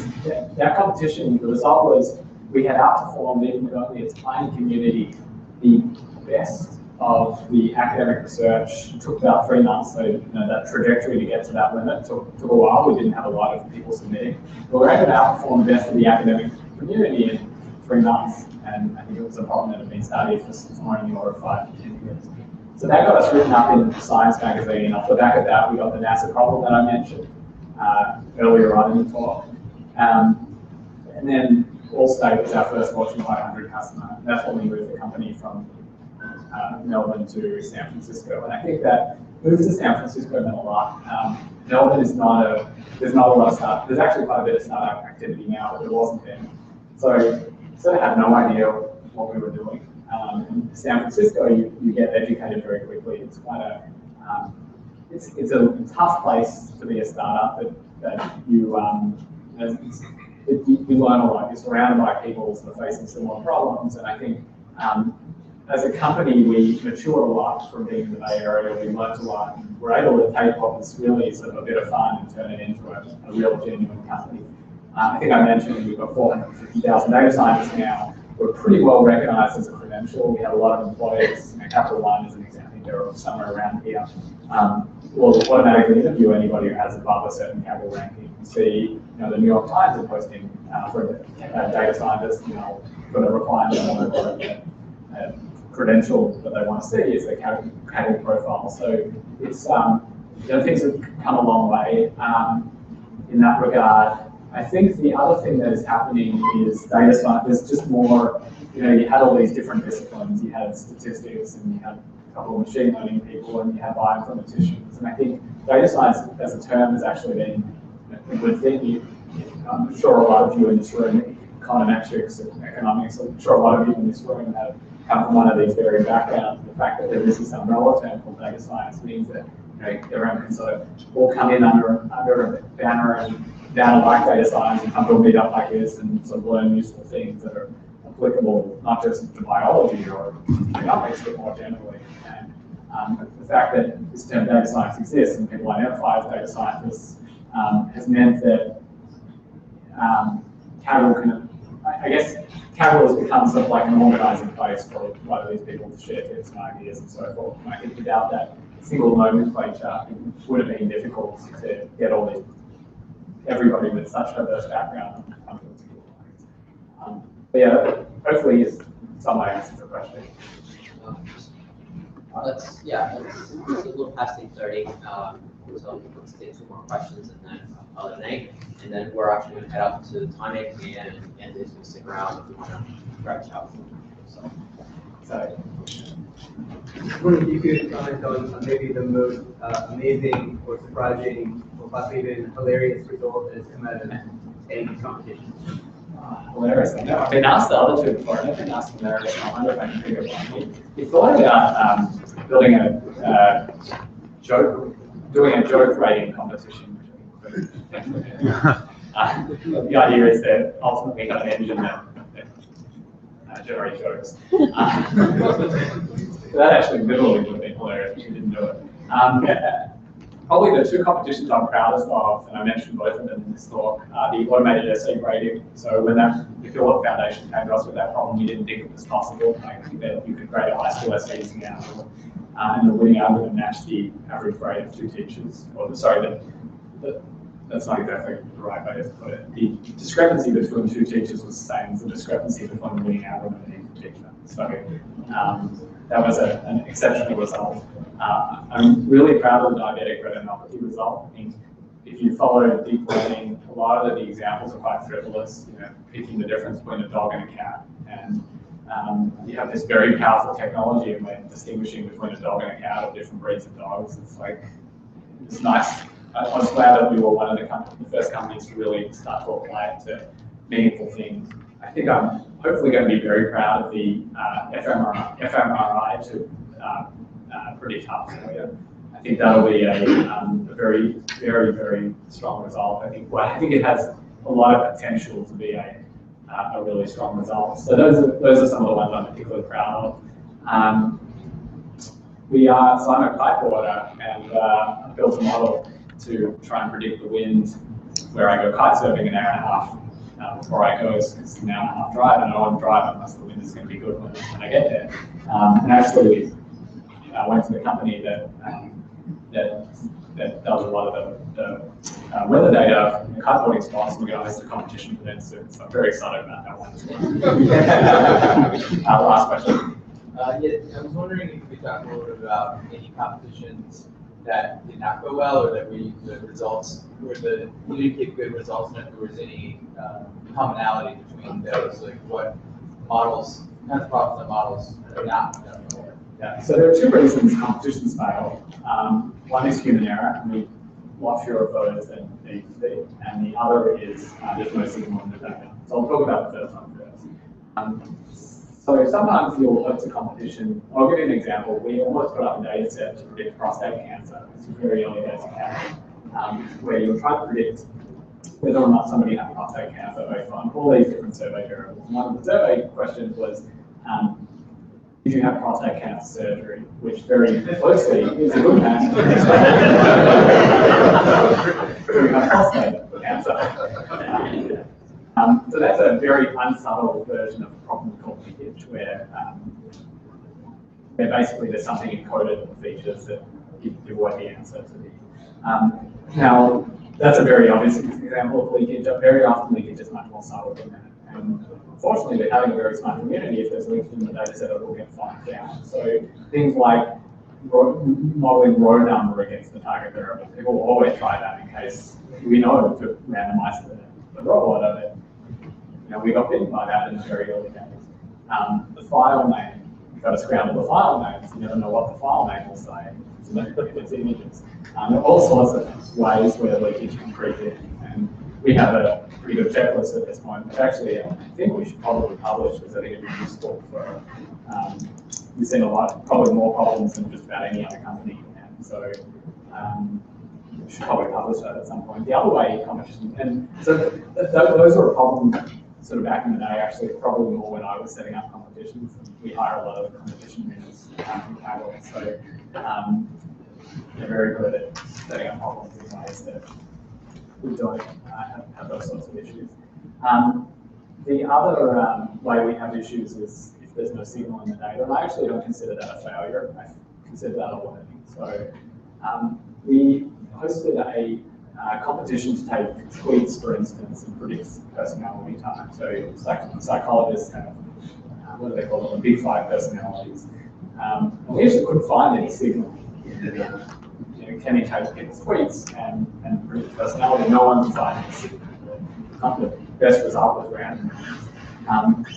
that competition, the result was we had outperformed, even with only a tiny community, the best of the academic research. It took about 3 months, so that trajectory to get to that limit took a while. We didn't have a lot of people submitting. But we were able to outperform the best of the academic community in 3 months. And I think it was a problem that had been studied for somewhere in the order of 5 to 10 years. So that got us written up in Science magazine. And off the back of that, we got the NASA problem that I mentioned earlier on in the talk. And then Allstate was our first Fortune 500 customer. And that's when we moved the company from Melbourne to San Francisco. And I think that move to San Francisco meant a lot. Melbourne is there's not a lot of startup. There's actually quite a bit of startup activity now, but there wasn't then. So sort of had no idea what we were doing. In San Francisco, you get educated very quickly. It's quite it's a tough place to be a startup, but you learn a lot. You're surrounded by people that are facing similar problems, and I think as a company, we matured a lot from being in the Bay Area. We learned a lot. We're able to take what was really sort of a bit of fun and turn it into a real genuine company. I think I mentioned we've got 450,000 data scientists now. We're pretty well recognized as a credential. We have a lot of employees. Capital One is an example. They're somewhere around here. We'll automatically interview anybody who has above a certain Kaggle ranking. You see, the New York Times is posting for a data scientist, for the requirement of a credential that they want to see is their Kaggle profile. So it's things have come a long way in that regard. I think the other thing that is happening is data science. There's just more. You had all these different disciplines. You had statistics, and you had a couple of machine learning people, and you had bioinformaticians. And I think data science as a term has actually been a good thing. I'm sure a lot of you in this room, econometrics and economics, I'm sure a lot of you in this room have come from one of these varied backgrounds. The fact that there is this umbrella term called data science means that everyone can sort of all come in under a banner and down like data science and come to a meetup like this and sort of learn useful things that are applicable not just to biology or economics, but more generally. And the fact that this term data science exists and people identify as data scientists has meant that Kaggle Kaggle has become sort of like an organizing place for a lot of these people to share tips and ideas and so forth. And I think without that single nomenclature, it would have been difficult to get everybody with such diverse background to come to the school. But yeah, hopefully some way answers the question. Let's a little past 8:30. So let's take some more questions and then call it a night. And then we're actually going to head up to Tonic and is going to stick around if you want to grab a chat. So. I was wondering if you could comment on maybe the most amazing or surprising or possibly even hilarious result that has come out of any competition. Hilarious. I've been asked the other two before. I've been asked hilarious. I wonder if I can figure it out. We thought about doing a joke writing competition. The idea is that ultimately have an engine that generate jokes. That actually literally would have been hilarious if we didn't do it. Probably the two competitions I'm proudest of, and I mentioned both of them in this talk, are the automated essay grading. So when the Philip Foundation came to us with that problem, we didn't think it was possible. Like that you could grade a high school essay using the algorithm, and the winning algorithm matched the average grade of two teachers. That's not exactly the right way to put it. The discrepancy between two teachers was the same as the discrepancy between the winning algorithm and each teacher. So that was an exceptional result. I'm really proud of the diabetic retinopathy result. I think if you follow deep learning, a lot of the examples are quite frivolous, picking the difference between a dog and a cat. And you have this very powerful technology and when distinguishing between a dog and a cat of different breeds of dogs. It's nice. I was glad that we were one of the first companies to really start to apply it to meaningful things. I think I'm hopefully going to be very proud of the fMRI to predict heart failure. I think that'll be a very, very, very strong result. I think it has a lot of potential to be a really strong result. So those are some of the ones I'm particularly proud of. So I'm a kiteboarder and I built a model to try and predict the wind where I go kite surfing an hour and a half before I go. It's an hour and a half drive, and I don't want to drive unless the wind is going to be good when I get there. And actually, I went to the company that does a lot of the weather data in the kiteboarding spots, and we're going to host a competition for them soon. So I'm very excited about that one as well. Last question. I was wondering if you could talk a little bit about any competitions that did not go well, or that you didn't get good results, and if there was any commonality between those, like what kinds of problems that models are not done well. Yeah, so there are two reasons competitions fail. One is human error, and we lot fewer of those than they used to be, and the other is there's no signal in the data. So I'll talk about the first one first. So sometimes you'll host a competition. I'll give you an example. We almost put up a data set to predict prostate cancer. It's very early days of cancer, where you'll try to predict whether or not somebody had prostate cancer based on all these different survey variables. One of the survey questions was, if you have prostate cancer surgery, which very closely is a good match. You have prostate cancer. So that's a very unsubtle version of a problem called leakage, where basically there's something encoded in the features that give away the answer to the. Now, that's a very obvious example of leakage. Very often leakage is much more subtle than that. And unfortunately, we're having a very smart community. If there's leakage in the data set, it will get found out. So things like modeling row number against the target variable, people will always try that in case we know to randomize the row order that we got bitten by that in the very early days. The file name, you've got to scramble the file names. You never know what the file name will say. It's images. There are all sorts of ways where leakage can creep in. And we have a pretty good checklist at this point, which actually I think we should probably publish because I think it'd be useful for, we've seen a lot, probably more problems than just about any other company. And so we should probably publish that at some point. The other way, competition, and so those are a problem sort of back in the day, actually, probably more when I was setting up competitions. We hire a lot of competition winners from Kaggle, so they're very good at setting up problems in ways that we don't have those sorts of issues. The other way we have issues is if there's no signal in the data, and I actually don't consider that a failure. I consider that a learning. So we hosted a competition to take tweets, for instance, and predict personality time. So psychologists have, what do they call them, the big five personalities. And we actually couldn't find any signal. Can he take people's tweets and predict personality? No one could find any signal. The best result was random.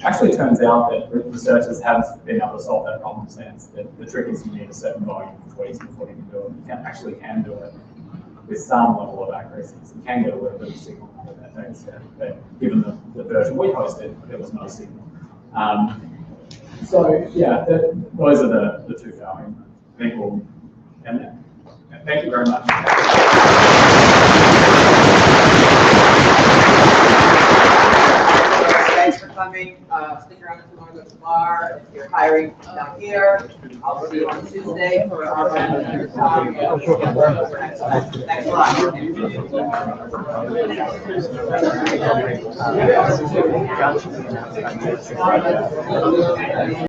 Actually, it turns out that researchers have been able to solve that problem since. The trick is you need a certain volume of tweets before you can do it. You actually can do it with some level of accuracy. So you can get a little bit of signal out of that data set. But given the version we hosted, there was no signal. So yeah, those are the two failures. I think we'll end there. Thank you very much. Thanks for coming. Stick around if you want to go to the bar. If you're hiring down here, I'll see you on Tuesday for our Thanks a lot.